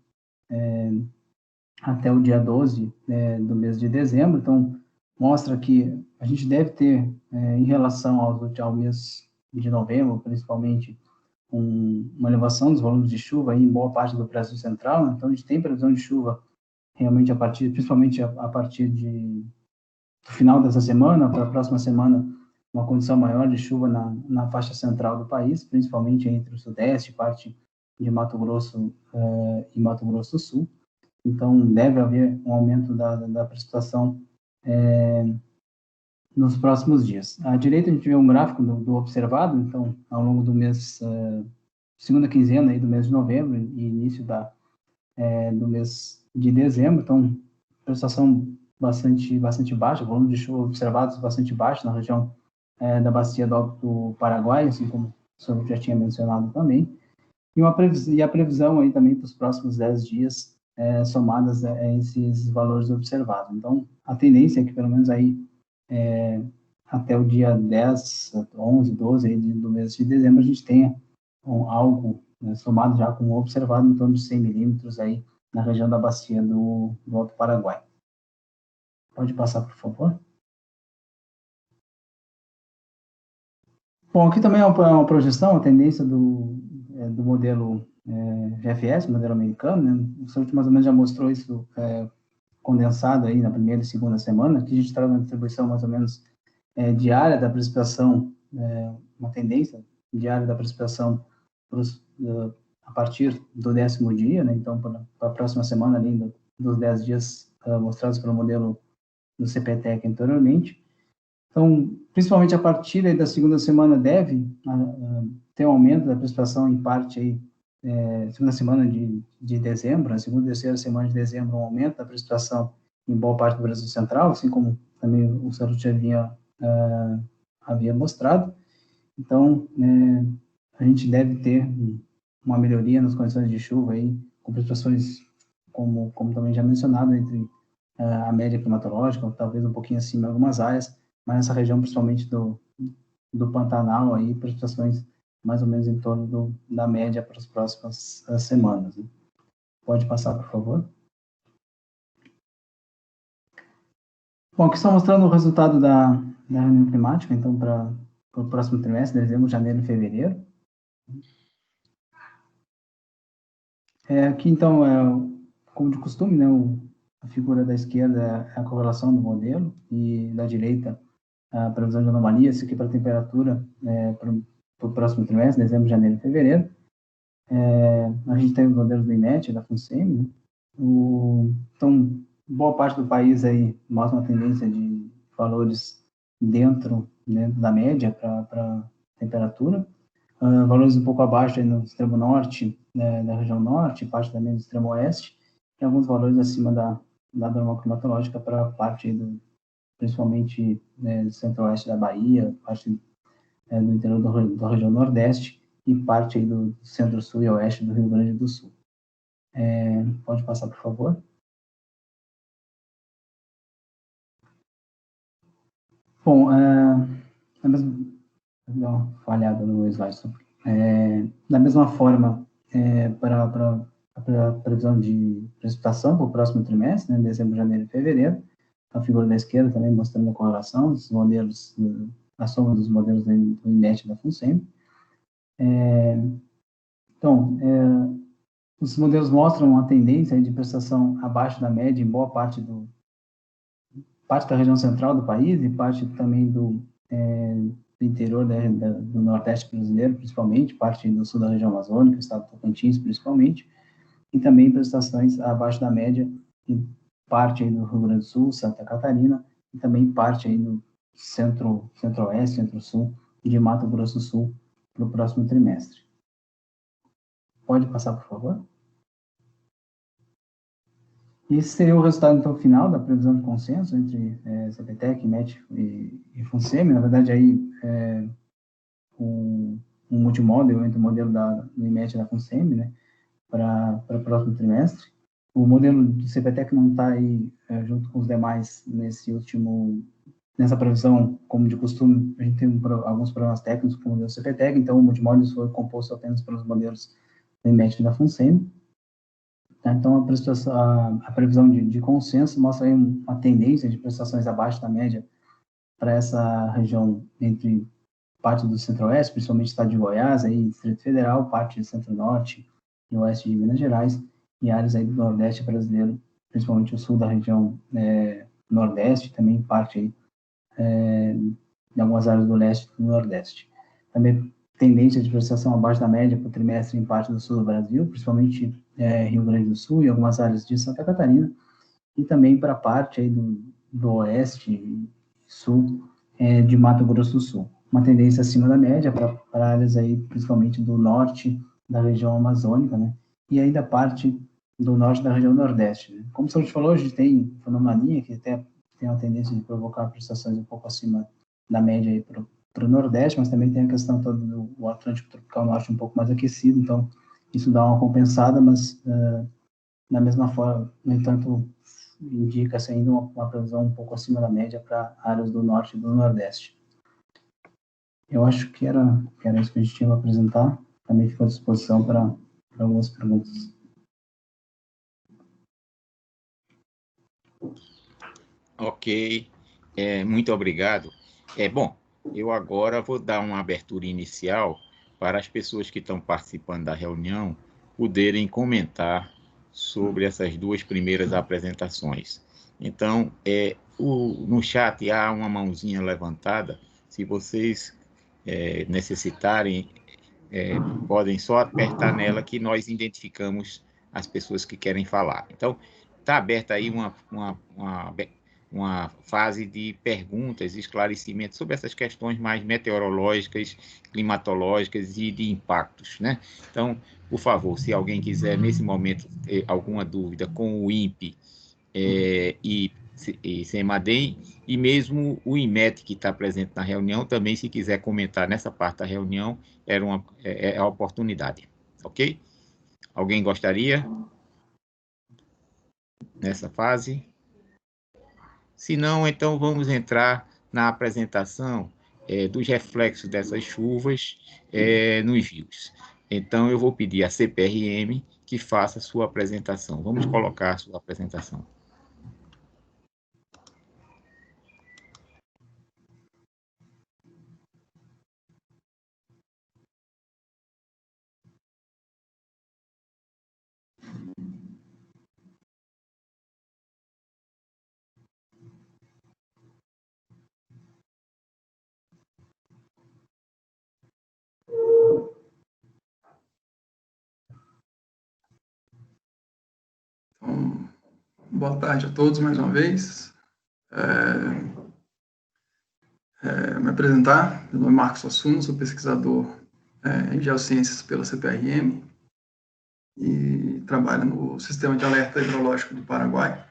até o dia 12 do mês de dezembro, então, mostra que a gente deve ter, em relação ao mês de novembro, principalmente, uma elevação dos volumes de chuva aí em boa parte do Brasil Central, né? Então, a gente tem previsão de chuva realmente principalmente a partir do final dessa semana, para a próxima semana, uma condição maior de chuva na faixa central do país, principalmente entre o Sudeste, parte de Mato Grosso e Mato Grosso do Sul. Então, deve haver um aumento da precipitação nos próximos dias. À direita, a gente vê um gráfico do observado, então, ao longo do mês, segunda quinzena aí do mês de novembro e início do mês de dezembro, então, precipitação bastante baixa, volume de chuva observados bastante baixo na região da bacia do Paraguai, assim como o senhor já tinha mencionado também, e a previsão aí também para os próximos 10 dias, somadas a esses valores observados. Então, a tendência é que, pelo menos aí, até o dia 10, 11, 12 aí do mês de dezembro, a gente tenha algo, né, somado já com o observado em torno de 100 milímetros aí na região da bacia do Alto Paraguai. Pode passar, por favor. Bom, aqui também é uma projeção, a tendência do modelo GFS, modelo americano, né? O senhor mais ou menos já mostrou isso condensado aí na primeira e segunda semana. Aqui a gente traz uma distribuição mais ou menos diária da precipitação, uma tendência diária da precipitação a partir do 10º dia, né? Então, para a próxima semana, além dos 10 dias mostrados pelo modelo do CPTEC anteriormente. Então, principalmente a partir aí da segunda semana deve ter um aumento da precipitação em parte aí, segunda semana de dezembro, a segunda e terceira semana de dezembro, um aumento da precipitação em boa parte do Brasil Central, assim como também o senhor já havia mostrado. Então, a gente deve ter uma melhoria nas condições de chuva aí, com precipitações, como também já mencionado, entre a média climatológica, ou talvez um pouquinho acima em algumas áreas, mas nessa região, principalmente do Pantanal, aí, precipitações mais ou menos em torno da média para as próximas semanas. Né? Pode passar, por favor. Bom, aqui está mostrando o resultado da reunião climática, então, para o próximo trimestre, dezembro, janeiro e fevereiro. Aqui, então, como de costume, né, a figura da esquerda é a correlação do modelo e da direita a previsão de anomalia, isso aqui para a temperatura para o próximo trimestre, dezembro, janeiro e fevereiro. A gente tem os modelos do IMET, da FUNSEMI, né? Então, boa parte do país aí mostra uma tendência de valores dentro da média para temperatura, valores um pouco abaixo aí no extremo norte, da região norte, parte também do extremo oeste, e alguns valores acima da normal climatológica para a parte aí principalmente do centro-oeste da Bahia, parte do interior da região nordeste e parte aí do centro-sul e oeste do Rio Grande do Sul. Pode passar, por favor. Bom, vou dar uma falhada no slide. Da mesma forma, para a previsão de precipitação para o próximo trimestre, né, dezembro, janeiro e fevereiro, a figura da esquerda também mostrando a correlação dos modelos, a soma dos modelos do IMET e da FUNSEMI. Então, os modelos mostram uma tendência de precipitação abaixo da média em boa parte da região central do país e parte também do interior do Nordeste brasileiro, principalmente, parte do sul da região amazônica, estado do Tocantins, principalmente, e também precipitações abaixo da média em parte aí do Rio Grande do Sul, Santa Catarina, e também parte aí do centro-oeste, centro-sul e de Mato Grosso do Sul para o próximo trimestre. Pode passar, por favor. Esse seria o resultado, então, final da previsão de consenso entre CPTEC, IMET e FUNSEMI. Na verdade, aí, um multimodel entre o modelo do IMET e da FUNSEMI, né, para o próximo trimestre. O modelo do CPTEC não está aí junto com os demais nesse último nessa previsão, como de costume, a gente tem alguns problemas técnicos com o modelo CPTEG, então o multimódulos foi composto apenas pelos modelos da IMET e da FUNSEMI. Tá? Então, a previsão de consenso mostra aí uma tendência de prestações abaixo da média para essa região entre parte do Centro-Oeste, principalmente o estado de Goiás, aí, Distrito Federal, parte do Centro-Norte e Oeste de Minas Gerais, e áreas aí do Nordeste brasileiro, principalmente o sul da região Nordeste, também parte aí, de algumas áreas do Leste e do Nordeste. Também tendência de prestação abaixo da média para o trimestre em parte do sul do Brasil, principalmente Rio Grande do Sul e algumas áreas de Santa Catarina, e também para a parte aí do Oeste e Sul de Mato Grosso do Sul. Uma tendência acima da média para áreas aí, principalmente do norte da região amazônica, né? E ainda parte do norte da região nordeste. Né? Como o senhor falou, a gente tem fenomenologia que até tem a tendência de provocar prestações um pouco acima da média aí para o nordeste, mas também tem a questão toda do Atlântico Tropical Norte um pouco mais aquecido, então isso dá uma compensada, mas da mesma forma, no entanto, indica-se ainda uma previsão um pouco acima da média para áreas do norte e do nordeste. Eu acho que era isso que a gente tinha para apresentar. Também fico à disposição para algumas perguntas. Ok, muito obrigado. Bom, eu agora vou dar uma abertura inicial para as pessoas que estão participando da reunião poderem comentar sobre essas duas primeiras apresentações. Então, no chat há uma mãozinha levantada. Se vocês necessitarem, podem só apertar nela que nós identificamos as pessoas que querem falar. Então, está aberta aí uma fase de perguntas e esclarecimentos sobre essas questões mais meteorológicas, climatológicas e de impactos, né? Então, por favor, se alguém quiser, nesse momento, ter alguma dúvida com o INPE e CEMADEM, e mesmo o IMET, que está presente na reunião, também, se quiser comentar nessa parte da reunião, é a oportunidade, ok? Alguém gostaria? Nessa fase? Se não, então vamos entrar na apresentação dos reflexos dessas chuvas nos rios. Então, eu vou pedir à CPRM que faça a sua apresentação. Vamos colocar a sua apresentação. Então, boa tarde a todos mais uma vez. Me apresentar, meu nome é Marcos Assuno, sou pesquisador em geociências pela CPRM e trabalho no Sistema de Alerta Hidrológico do Paraguai.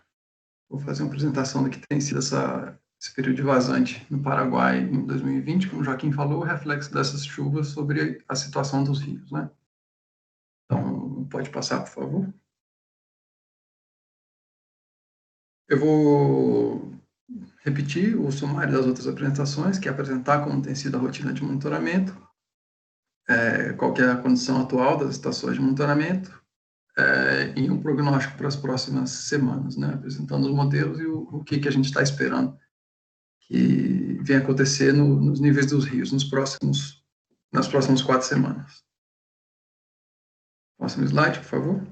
Vou fazer uma apresentação do que tem sido esse período de vazante no Paraguai em 2020, como o Joaquim falou, o reflexo dessas chuvas sobre a situação dos rios, né? Então, pode passar, por favor. Eu vou repetir o sumário das outras apresentações, que é apresentar como tem sido a rotina de monitoramento, qual que é a condição atual das estações de monitoramento, e um prognóstico para as próximas semanas, né, apresentando os modelos e o que a gente está esperando que venha acontecer nos níveis dos rios nas próximas 4 semanas. Próximo slide, por favor.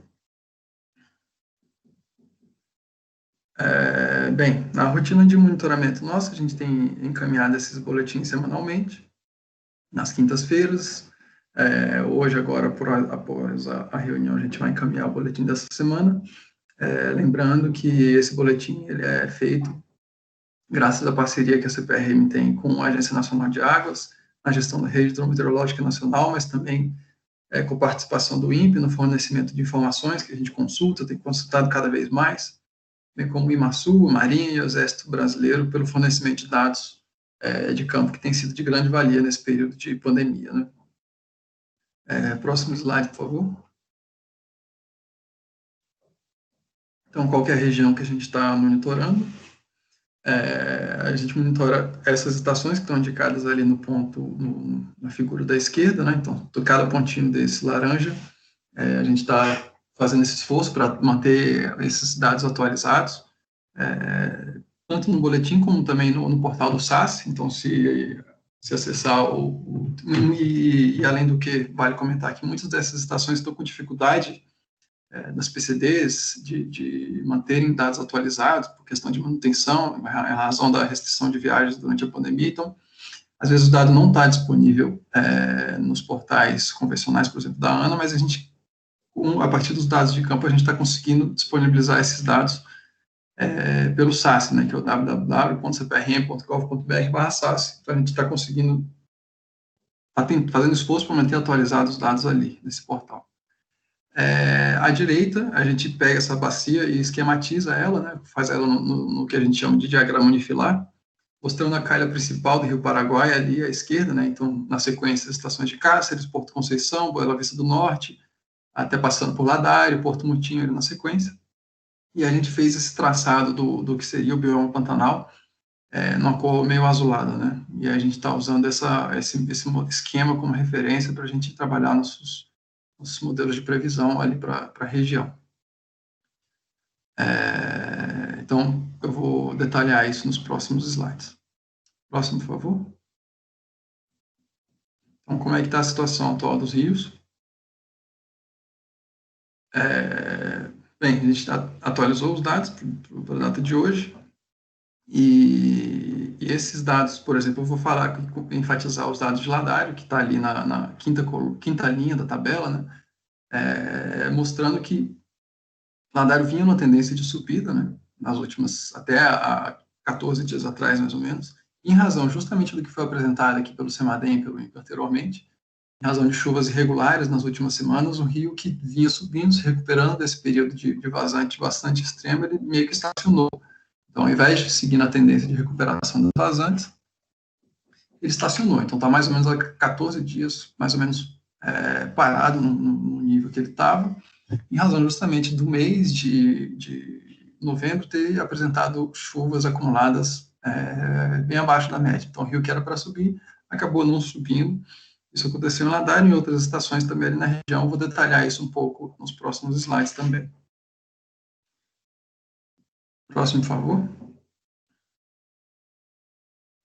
Bem, na rotina de monitoramento nossa, a gente tem encaminhado esses boletins semanalmente, nas quintas-feiras. Hoje, agora, após a reunião, a gente vai encaminhar o boletim dessa semana. Lembrando que esse boletim ele é feito graças à parceria que a CPRM tem com a Agência Nacional de Águas, na gestão da Rede Hidrometeorológica Nacional, mas também com participação do INPE no fornecimento de informações que a gente consulta, tem consultado cada vez mais, bem como o IMASU, a Marinha e o Exército Brasileiro, pelo fornecimento de dados de campo, que tem sido de grande valia nesse período de pandemia, né? Próximo slide, por favor. Então, qual que é a região que a gente está monitorando? A gente monitora essas estações que estão indicadas ali no ponto, na figura da esquerda, né? Então, cada pontinho desse laranja, a gente está fazendo esse esforço para manter esses dados atualizados, tanto no boletim como também no portal do SAS. Então, se acessar e além do que, vale comentar que muitas dessas estações estão com dificuldade nas PCDs de manterem dados atualizados por questão de manutenção, em razão da restrição de viagens durante a pandemia. Então, às vezes o dado não está disponível nos portais convencionais, por exemplo, da ANA, mas a gente, a partir dos dados de campo, a gente está conseguindo disponibilizar esses dados pelo SAS, né, que é o www.cprm.gov.br/SAS. Então, a gente está conseguindo, fazendo esforço para manter atualizados os dados ali, nesse portal. À direita, a gente pega essa bacia e esquematiza ela, né, faz ela no que a gente chama de diagrama unifilar, mostrando a calha principal do Rio Paraguai ali à esquerda, né, então, na sequência, as estações de Cáceres, Porto Conceição, Bela Vista do Norte, até passando por Ladário, Porto Mutinho ali na sequência, e a gente fez esse traçado do que seria o bioma Pantanal, numa cor meio azulada, né, e a gente está usando esse esquema como referência para a gente trabalhar os modelos de previsão ali para a região. Então, eu vou detalhar isso nos próximos slides. Próximo, por favor. Então, como é que está a situação atual dos rios? Bem, a gente atualizou os dados para a data de hoje, e esses dados, por exemplo, eu vou enfatizar os dados de Ladário, que está ali na quinta linha da tabela, né, mostrando que Ladário vinha numa tendência de subida, né, nas últimas, até há 14 dias atrás, mais ou menos, em razão justamente do que foi apresentado aqui pelo CEMADEM, pelo INPE anteriormente, em razão de chuvas irregulares nas últimas semanas, o rio que vinha subindo, se recuperando desse período de vazante bastante extremo, ele meio que estacionou. Então, ao invés de seguir na tendência de recuperação das vazantes, ele estacionou. Então, está mais ou menos há 14 dias, mais ou menos, parado no nível que ele estava, em razão justamente do mês de novembro ter apresentado chuvas acumuladas bem abaixo da média. Então, o rio que era para subir, acabou não subindo. Isso aconteceu em Ladário e em outras estações também ali na região. Eu vou detalhar isso um pouco nos próximos slides também. Próximo, por favor.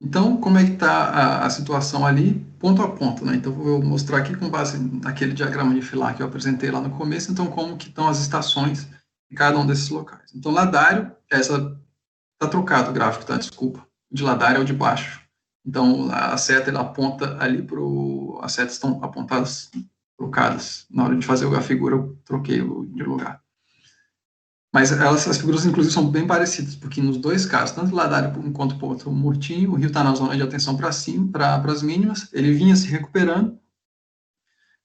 Então, como é que está a situação ali, ponto a ponto, né? Então, vou mostrar aqui com base naquele diagrama unifilar que eu apresentei lá no começo, então, como que estão as estações em cada um desses locais. Então, Ladário, está trocado o gráfico, tá? Desculpa. O de Ladário é o de baixo. Então, a seta, ela aponta ali as setas estão apontadas, trocadas. Na hora de fazer a figura, eu troquei de lugar. Mas as figuras, inclusive, são bem parecidas, porque nos dois casos, tanto Ladário quanto Porto Murtinho, o rio está na zona de atenção para cima, para as mínimas, ele vinha se recuperando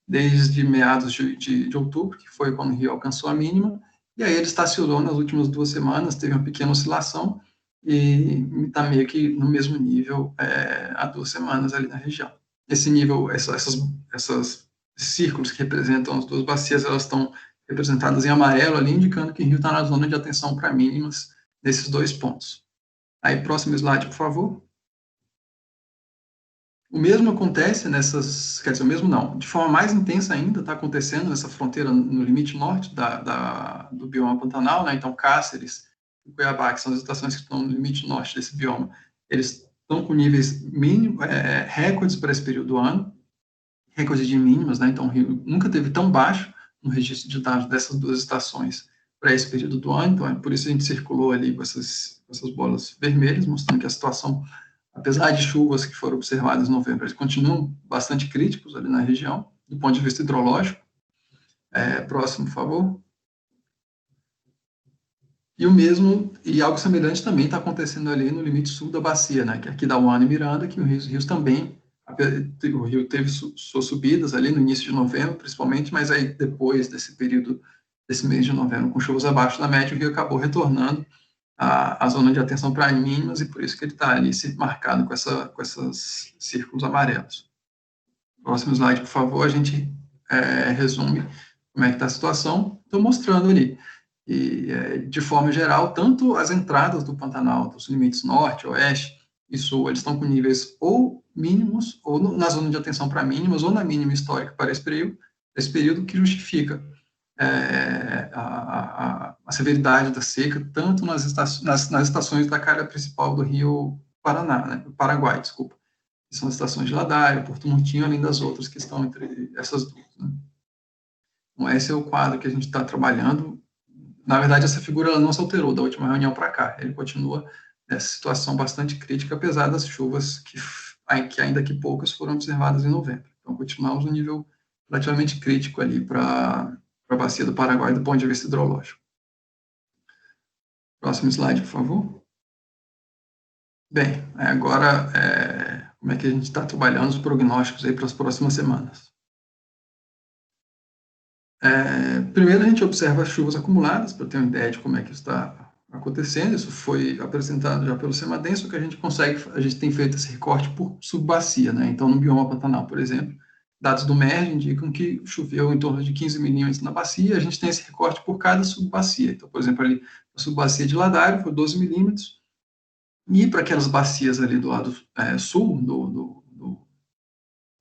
desde meados de outubro, que foi quando o rio alcançou a mínima, e aí ele estacionou nas últimas 2 semanas, teve uma pequena oscilação, e está meio que no mesmo nível há 2 semanas ali na região. Esse nível, esses círculos que representam as 2 bacias, elas estão representadas em amarelo ali, indicando que o rio está na zona de atenção para mínimas nesses 2 pontos. Aí, próximo slide, por favor. O mesmo acontece nessas, quer dizer, o mesmo não, de forma mais intensa ainda, está acontecendo nessa fronteira no limite norte do bioma Pantanal, né? Então, Cáceres e Cuiabá, que são as estações que estão no limite norte desse bioma, eles estão com níveis mínimos, recordes para esse período do ano, recordes de mínimas, né? Então, o rio nunca teve tão baixo no registro de dados dessas 2 estações para esse período do ano, então, por isso a gente circulou ali com essas bolas vermelhas, mostrando que a situação, apesar de chuvas que foram observadas em novembro, eles continuam bastante críticos ali na região, do ponto de vista hidrológico. Próximo, por favor. E o mesmo, e algo semelhante também está acontecendo ali no limite sul da bacia, né, que é aqui da Uana e Miranda, que os rios também, o rio teve suas subidas ali no início de novembro, principalmente, mas aí depois desse período, desse mês de novembro, com chuvas abaixo da média, o rio acabou retornando à zona de atenção para mínimas, e por isso que ele está ali marcado com esses círculos amarelos. Próximo slide, por favor, a gente resume como é que está a situação. Estou mostrando ali E, de forma geral, tanto as entradas do Pantanal, dos limites norte, oeste e sul, eles estão com níveis ou mínimos, ou na zona de atenção para mínimas, ou na mínima histórica para esse período que justifica a severidade da seca, tanto nas estações da calha principal do Rio Paraná, né, Paraguai, desculpa, que são as estações de Ladário, Porto Murtinho, além das outras que estão entre essas duas. Né. Então, esse é o quadro que a gente está trabalhando. Na verdade, essa figura ela não se alterou da última reunião para cá. Ele continua nessa situação bastante crítica, apesar das chuvas que ainda que poucas foram observadas em novembro. Então, continuamos um nível relativamente crítico ali para a bacia do Paraguai do ponto de vista hidrológico. Próximo slide, por favor. Bem, agora, como é que a gente está trabalhando os prognósticos aí para as próximas semanas? Primeiro, a gente observa as chuvas acumuladas, para ter uma ideia de como é que está acontecendo. Isso foi apresentado já pelo CEMADEM, só que a gente tem feito esse recorte por subbacia, né? Então, no bioma Pantanal, por exemplo, dados do MERG indicam que choveu em torno de 15 milímetros na bacia, a gente tem esse recorte por cada subbacia. Então, por exemplo, ali, a subbacia de Ladário foi 12 milímetros, e para aquelas bacias ali do lado sul,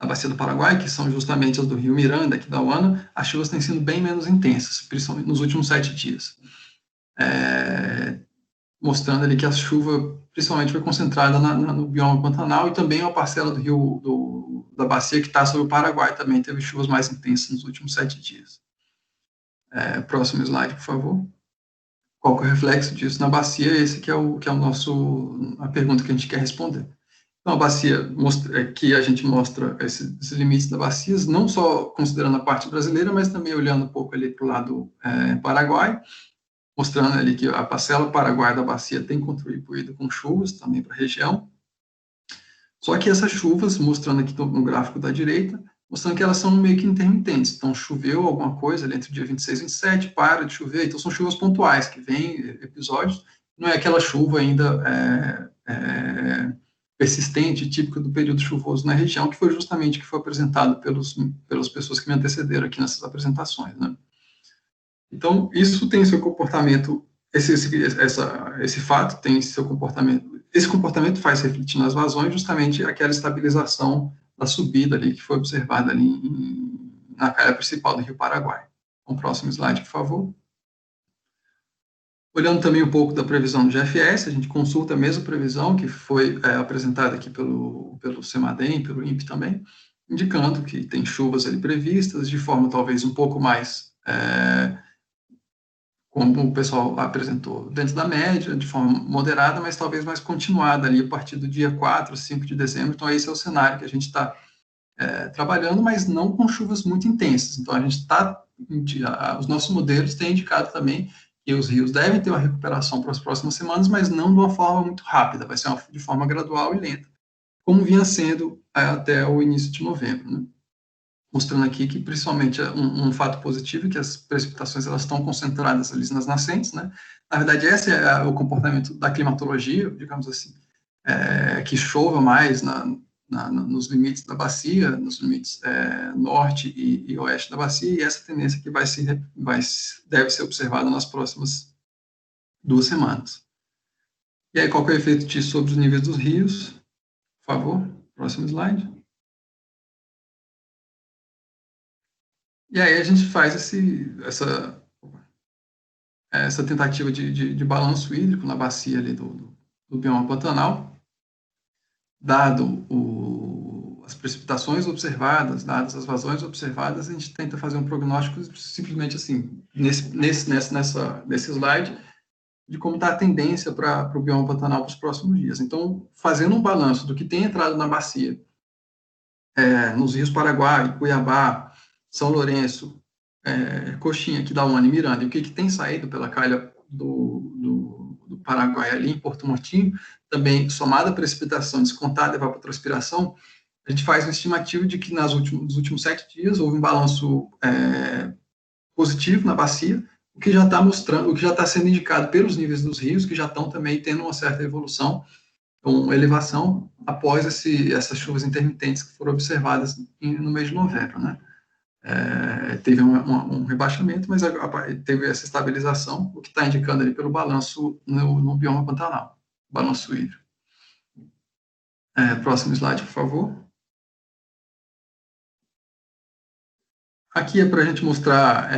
da bacia do Paraguai, que são justamente as do Rio Miranda, aqui da UANA, as chuvas têm sido bem menos intensas, principalmente nos últimos 7 dias. Mostrando ali que a chuva, principalmente, foi concentrada no bioma Pantanal, e também uma parcela do rio, da bacia que está sobre o Paraguai, também teve chuvas mais intensas nos últimos 7 dias. Próximo slide, por favor. Qual que é o reflexo disso na bacia? Esse que é a pergunta que a gente quer responder. Então, a bacia, que a gente mostra esses limites da bacia, não só considerando a parte brasileira, mas também olhando um pouco ali para o lado Paraguai, mostrando ali que a parcela paraguaia da bacia tem contribuído com chuvas também para a região. Só que essas chuvas, mostrando aqui no gráfico da direita, mostrando que elas são meio que intermitentes. Então, choveu alguma coisa ali entre o dia 26 e 27, para de chover. Então, são chuvas pontuais, que vêm episódios. Não é aquela chuva ainda persistente, típica do período chuvoso na região, que foi justamente o que foi apresentado pelas pessoas que me antecederam aqui nessas apresentações, né? Então, isso tem seu comportamento, esse fato tem seu comportamento, esse comportamento faz refletir nas vazões justamente aquela estabilização da subida ali, que foi observada ali na calha principal do Rio Paraguai. Então, próximo slide, por favor. Olhando também um pouco da previsão do GFS, a gente consulta a mesma previsão que foi apresentada aqui pelo CEMADEM, pelo INPE também, indicando que tem chuvas ali previstas, de forma talvez um pouco mais, como o pessoal apresentou, dentro da média, de forma moderada, mas talvez mais continuada ali a partir do dia 4, 5 de dezembro. Então, esse é o cenário que a gente está trabalhando, mas não com chuvas muito intensas. Então, a gente os nossos modelos têm indicado também que os rios devem ter uma recuperação para as próximas semanas, mas não de uma forma muito rápida, vai ser de forma gradual e lenta, como vinha sendo até o início de novembro, né? Mostrando aqui que, principalmente, um fato positivo é que as precipitações elas estão concentradas ali nas nascentes, né? Na verdade, esse é o comportamento da climatologia, digamos assim, que chova mais nos limites da bacia, nos limites norte e oeste da bacia, e essa tendência que deve ser observada nas próximas 2 semanas. E aí, qual que é o efeito disso sobre os níveis dos rios? Por favor, próximo slide. E aí a gente faz essa tentativa de balanço hídrico na bacia ali do bioma Pantanal, dado as precipitações observadas, dadas as vazões observadas, a gente tenta fazer um prognóstico simplesmente assim, nesse slide, de como está a tendência para o bioma Pantanal para os próximos dias. Então, fazendo um balanço do que tem entrado na bacia, nos rios Paraguai, Cuiabá, São Lourenço, Coxinha, aqui da UANA e Miranda, e o que tem saído pela calha do Paraguai ali em Porto Murtinho, também somada a precipitação, descontada a evapotranspiração, a gente faz uma estimativa de que nos últimos 7 dias houve um balanço positivo na bacia, o que já está mostrando, o que já está sendo indicado pelos níveis dos rios, que já estão também tendo uma certa evolução, uma elevação após essas chuvas intermitentes que foram observadas no mês de novembro, né? teve um rebaixamento, mas teve essa estabilização, o que está indicando ali pelo balanço no bioma pantanal, balanço hídrico. Próximo slide, por favor. Aqui é para a gente mostrar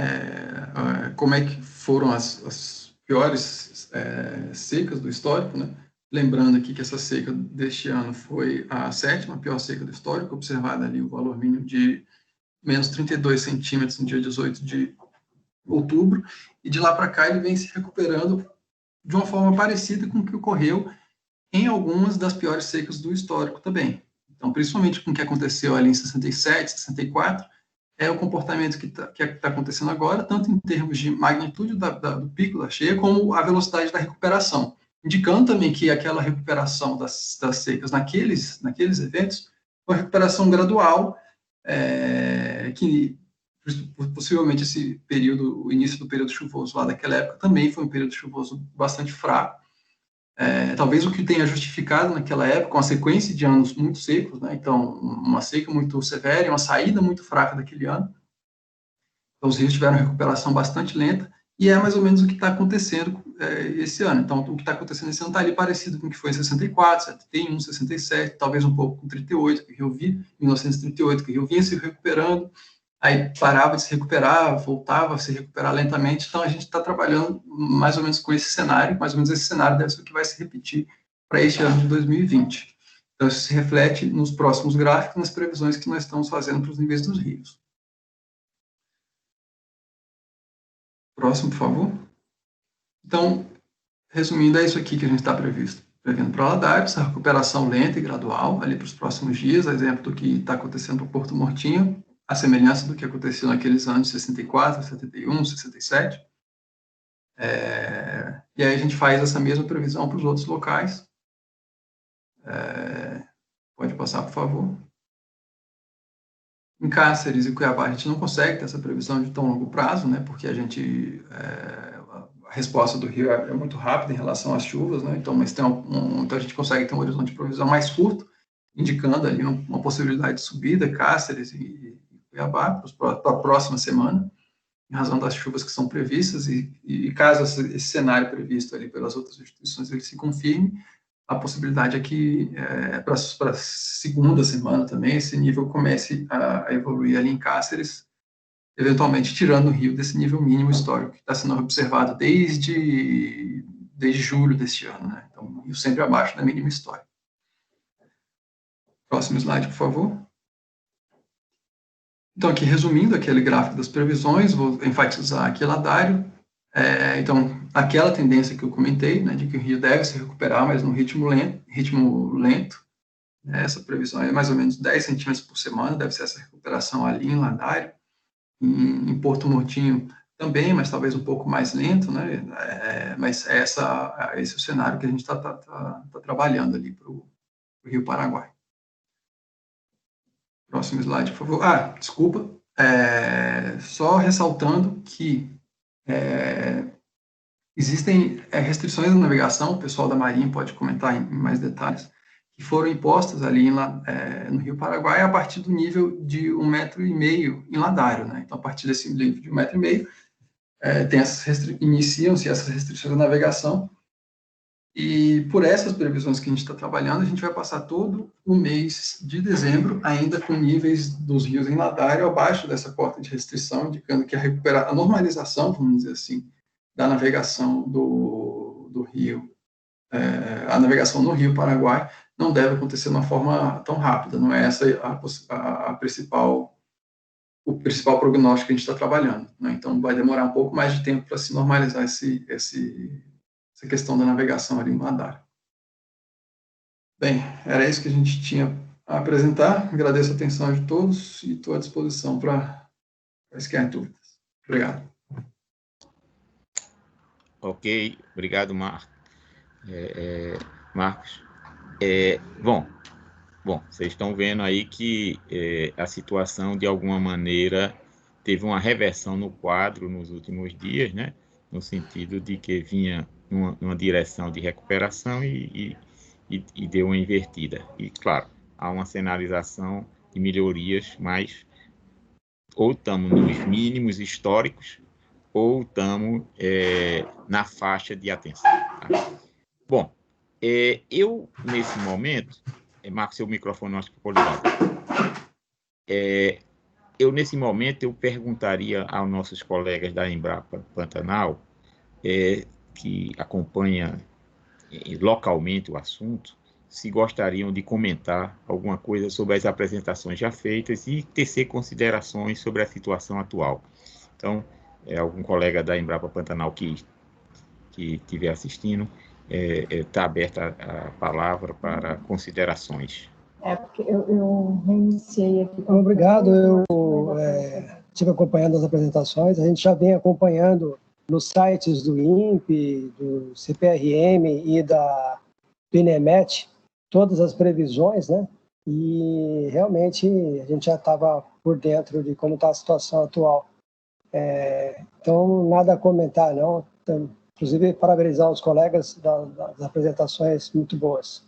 como é que foram as piores secas do histórico, né? Lembrando aqui que essa seca deste ano foi a 7ª pior seca do histórico, observada ali o valor mínimo de menos 32 centímetros no dia 18 de outubro, e de lá para cá ele vem se recuperando de uma forma parecida com o que ocorreu em algumas das piores secas do histórico também. Então, principalmente com o que aconteceu ali em 67, 64, é o comportamento que está acontecendo agora, tanto em termos de magnitude do pico da cheia, como a velocidade da recuperação, indicando também que aquela recuperação das secas naqueles eventos foi uma recuperação gradual, que possivelmente esse período, o início do período chuvoso lá daquela época também foi um período chuvoso bastante fraco. Talvez o que tenha justificado naquela época uma sequência de anos muito secos, né? Então uma seca muito severa e uma saída muito fraca daquele ano. Então os rios tiveram uma recuperação bastante lenta, e é mais ou menos o que está acontecendo esse ano. Então o que está acontecendo esse ano está ali parecido com o que foi em 64, 71, 67, talvez um pouco com 38, que o Rio vinha, 1938, que o Rio vinha se recuperando, aí parava de se recuperar, voltava a se recuperar lentamente. Então a gente está trabalhando mais ou menos com esse cenário, mais ou menos esse cenário deve ser o que vai se repetir para este ano de 2020. Então isso se reflete nos próximos gráficos, nas previsões que nós estamos fazendo para os níveis dos rios. Próximo, por favor. Então, resumindo, é isso aqui que a gente está prevendo para o Ladares, essa recuperação lenta e gradual ali para os próximos dias, exemplo do que está acontecendo para o Porto Mortinho, a semelhança do que aconteceu naqueles anos de 64, 71, 67. E aí a gente faz essa mesma previsão para os outros locais. Pode passar, por favor. Em Cáceres e Cuiabá, a gente não consegue ter essa previsão de tão longo prazo, né, porque a resposta do rio é muito rápida em relação às chuvas, né, então a gente consegue ter um horizonte de previsão mais curto, indicando ali uma possibilidade de subida, Cáceres e Cuiabá, para a próxima semana, em razão das chuvas que são previstas, e caso esse cenário previsto ali pelas outras instituições ele se confirme, a possibilidade é que para a segunda semana também esse nível comece a evoluir ali em Cáceres, eventualmente tirando o rio desse nível mínimo histórico que está sendo observado desde julho deste ano, né? Então, o rio sempre abaixo da mínima histórica. Próximo slide, por favor. Então, aqui resumindo aquele gráfico das previsões, vou enfatizar aqui Ladário. Então, aquela tendência que eu comentei, né, de que o rio deve se recuperar, mas num ritmo lento. Essa previsão é mais ou menos 10 centímetros por semana, deve ser essa recuperação ali em Ladário. Em Porto Mortinho também, mas talvez um pouco mais lento, né? Mas esse é o cenário que a gente está trabalhando ali para o Rio Paraguai. Próximo slide, por favor. Desculpa. Só ressaltando que existem restrições na navegação, o pessoal da Marinha pode comentar em mais detalhes, que foram impostas ali no Rio Paraguai a partir do nível de 1,5 metro em Ladário, né? Então, a partir desse nível de 1,5 metro, iniciam-se essas restrições da navegação, e por essas previsões que a gente está trabalhando, a gente vai passar todo o mês de dezembro ainda com níveis dos rios em Ladário abaixo dessa cota de restrição, indicando que a normalização, vamos dizer assim, da navegação do rio, a navegação no Rio Paraguai não deve acontecer de uma forma tão rápida, não é essa o principal prognóstico que a gente está trabalhando, né? Então vai demorar um pouco mais de tempo para se normalizar essa questão da navegação ali em Ladário. Bem, era isso que a gente tinha a apresentar. Agradeço a atenção de todos e estou à disposição para esclarecer dúvidas. Obrigado. Ok, obrigado, Marcos. Bom, vocês estão vendo aí que a situação, de alguma maneira, teve uma reversão no quadro nos últimos dias, né? No sentido de que vinha numa direção de recuperação e deu uma invertida. E, claro, há uma sinalização de melhorias, mas ou estamos nos mínimos históricos, ou estamos na faixa de atenção. Tá? Bom, eu, nesse momento, Marcos, seu microfone não acho que ficou ligado. Nesse momento, eu perguntaria aos nossos colegas da Embrapa Pantanal, que acompanha localmente o assunto, se gostariam de comentar alguma coisa sobre as apresentações já feitas e tecer considerações sobre a situação atual. Então, algum colega da Embrapa Pantanal que estiver assistindo, está aberta a palavra para considerações. Porque eu reiniciei aqui. Obrigado, eu estive acompanhando as apresentações, a gente já vem acompanhando nos sites do INPE, do CPRM e do INEMET, todas as previsões, né? E realmente a gente já estava por dentro de como está a situação atual. Então, nada a comentar, não. Então, inclusive, parabenizar os colegas das apresentações muito boas.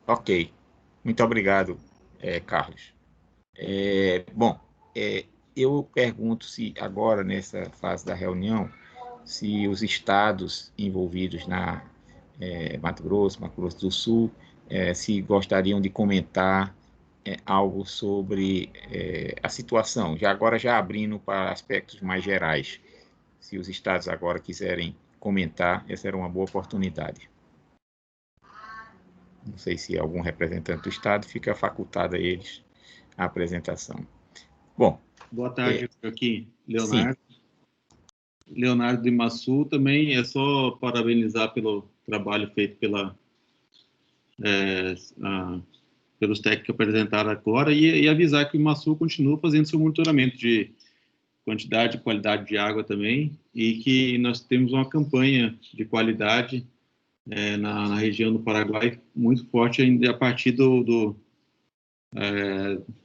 Ok, muito obrigado, Carlos. Bom, eu pergunto se agora, nessa fase da reunião, se os estados envolvidos na Mato Grosso do Sul, se gostariam de comentar algo sobre a situação, agora já abrindo para aspectos mais gerais. Se os estados agora quiserem comentar, essa era uma boa oportunidade. Não sei se algum representante do estado fica facultado a eles a apresentação. Bom. Boa tarde, aqui, Leonardo. Sim. Leonardo de Massu, também é só parabenizar pelo trabalho feito pelos técnicos que apresentaram agora e avisar que o Massu continua fazendo seu monitoramento de quantidade e qualidade de água também, e que nós temos uma campanha de qualidade na região do Paraguai muito forte ainda a partir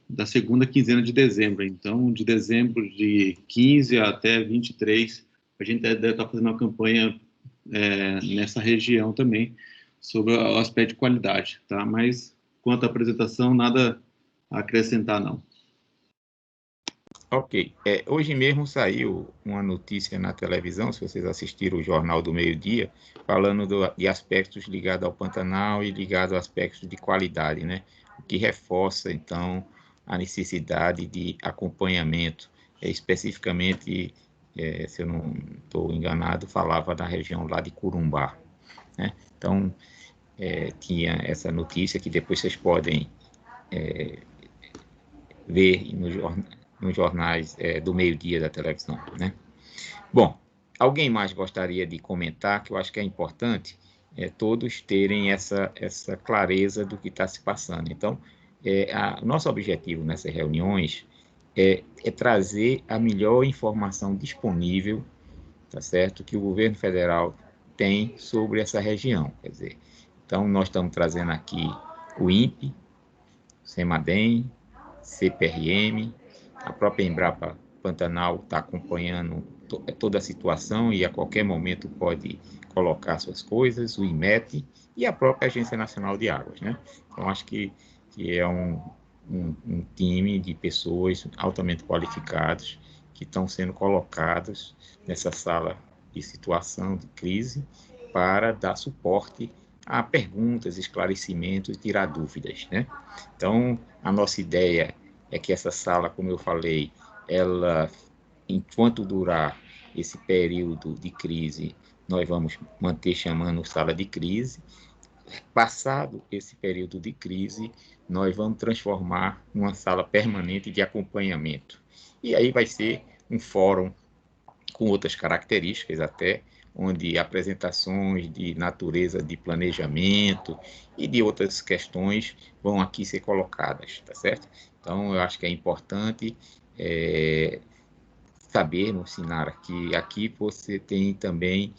da segunda quinzena de dezembro. Então, de dezembro de 15 até 23, a gente deve estar fazendo uma campanha nessa região também sobre o aspecto de qualidade, tá? Mas, quanto à apresentação, nada a acrescentar, não. Ok. Hoje mesmo saiu uma notícia na televisão, se vocês assistiram o Jornal do Meio-Dia, falando de aspectos ligados ao Pantanal e ligados a aspectos de qualidade, né? O que reforça, então, a necessidade de acompanhamento, especificamente, se eu não estou enganado, falava da região lá de Corumbá, né? Então, tinha essa notícia que depois vocês podem ver nos jornais do meio-dia da televisão, né? Bom, alguém mais gostaria de comentar, que eu acho que é importante todos terem essa clareza do que está se passando. Então, o nosso objetivo nessas reuniões é trazer a melhor informação disponível, tá certo, que o governo federal tem sobre essa região. Quer dizer, então, nós estamos trazendo aqui o INPE, CEMADEM, CPRM, a própria Embrapa Pantanal está acompanhando toda a situação e a qualquer momento pode colocar suas coisas, o IMET e a própria Agência Nacional de Águas, né? Então, acho que é um time de pessoas altamente qualificadas que estão sendo colocadas nessa sala de situação de crise para dar suporte a perguntas, esclarecimentos e tirar dúvidas, né? Então, a nossa ideia é que essa sala, como eu falei, ela, enquanto durar esse período de crise, nós vamos manter chamando sala de crise. Passado esse período de crise, nós vamos transformar numa sala permanente de acompanhamento. E aí vai ser um fórum com outras características até, onde apresentações de natureza de planejamento e de outras questões vão aqui ser colocadas, tá certo? Então, eu acho que é importante sabermos, Sinara, que aqui você tem também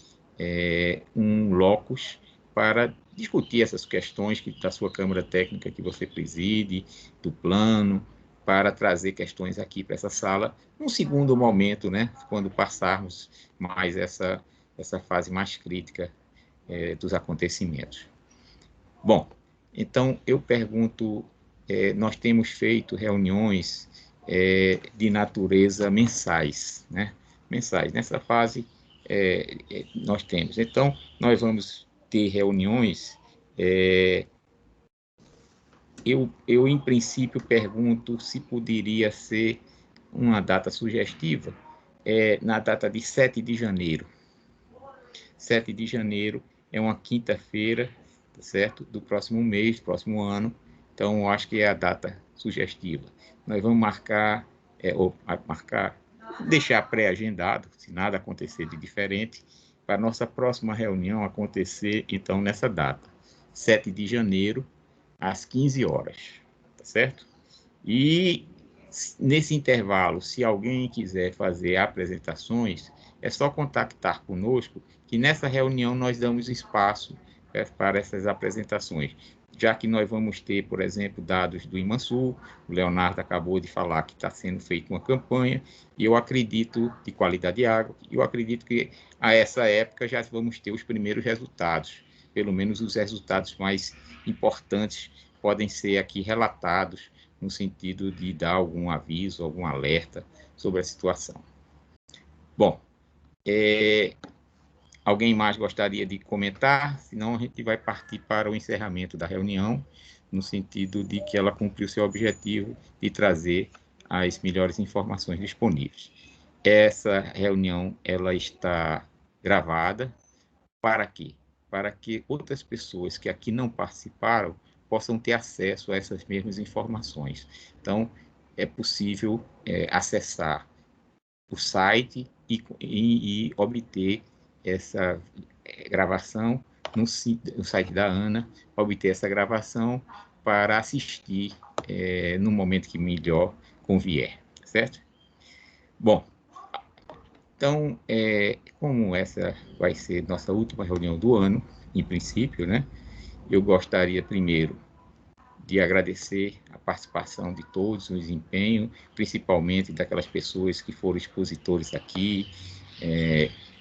um locus para discutir essas questões da sua Câmara Técnica que você preside, do plano, para trazer questões aqui para essa sala, num segundo momento, né, quando passarmos mais essa fase mais crítica dos acontecimentos. Bom, então eu pergunto, nós temos feito reuniões de natureza mensais, né? Mensais. Nessa fase, nós temos. Então, nós vamos ter reuniões. Eu, em princípio, pergunto se poderia ser uma data sugestiva, na data de 7 de janeiro. 7 de janeiro é uma quinta-feira, tá certo? Do próximo mês, próximo ano. Então, eu acho que é a data sugestiva. Nós vamos deixar pré-agendado, se nada acontecer de diferente, para a nossa próxima reunião acontecer, então, nessa data, 7 de janeiro, às 15 horas, tá certo? E, nesse intervalo, se alguém quiser fazer apresentações, é só contactar conosco, que nessa reunião nós damos espaço para essas apresentações, já que nós vamos ter, por exemplo, dados do IMASUL. O Leonardo acabou de falar que está sendo feita uma campanha, e eu acredito, de qualidade de água, eu acredito que a essa época já vamos ter os primeiros resultados, pelo menos os resultados mais importantes podem ser aqui relatados, no sentido de dar algum aviso, algum alerta sobre a situação. Bom, alguém mais gostaria de comentar? Senão a gente vai partir para o encerramento da reunião, no sentido de que ela cumpriu seu objetivo de trazer as melhores informações disponíveis. Essa reunião ela está gravada. Para quê? Para que outras pessoas que aqui não participaram possam ter acesso a essas mesmas informações. Então, é possível acessar o site e obter essa gravação no site da ANA, obter essa gravação para assistir no momento que melhor convier, certo? Bom, então, como essa vai ser nossa última reunião do ano, em princípio, né? Eu gostaria primeiro de agradecer a participação de todos, o desempenho, principalmente daquelas pessoas que foram expositores aqui,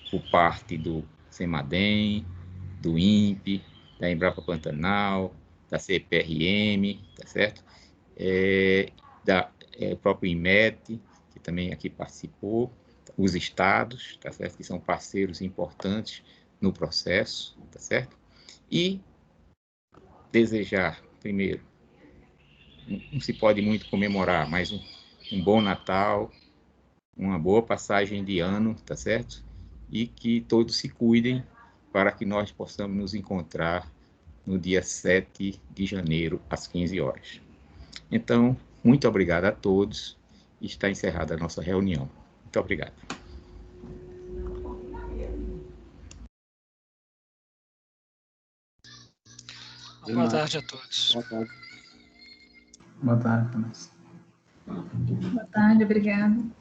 por parte do CEMADEM, do INPE, da Embrapa Pantanal, da CPRM, tá certo? Da próprio IMET, que também aqui participou, os estados, tá certo? Que são parceiros importantes no processo, tá certo? E desejar, primeiro, não se pode muito comemorar, mas um bom Natal, uma boa passagem de ano, tá certo? E que todos se cuidem para que nós possamos nos encontrar no dia 7 de janeiro, às 15 horas. Então, muito obrigado a todos. Está encerrada a nossa reunião. Muito obrigado. Boa tarde a todos. Boa tarde. Boa tarde, Vanessa. Boa tarde, obrigada.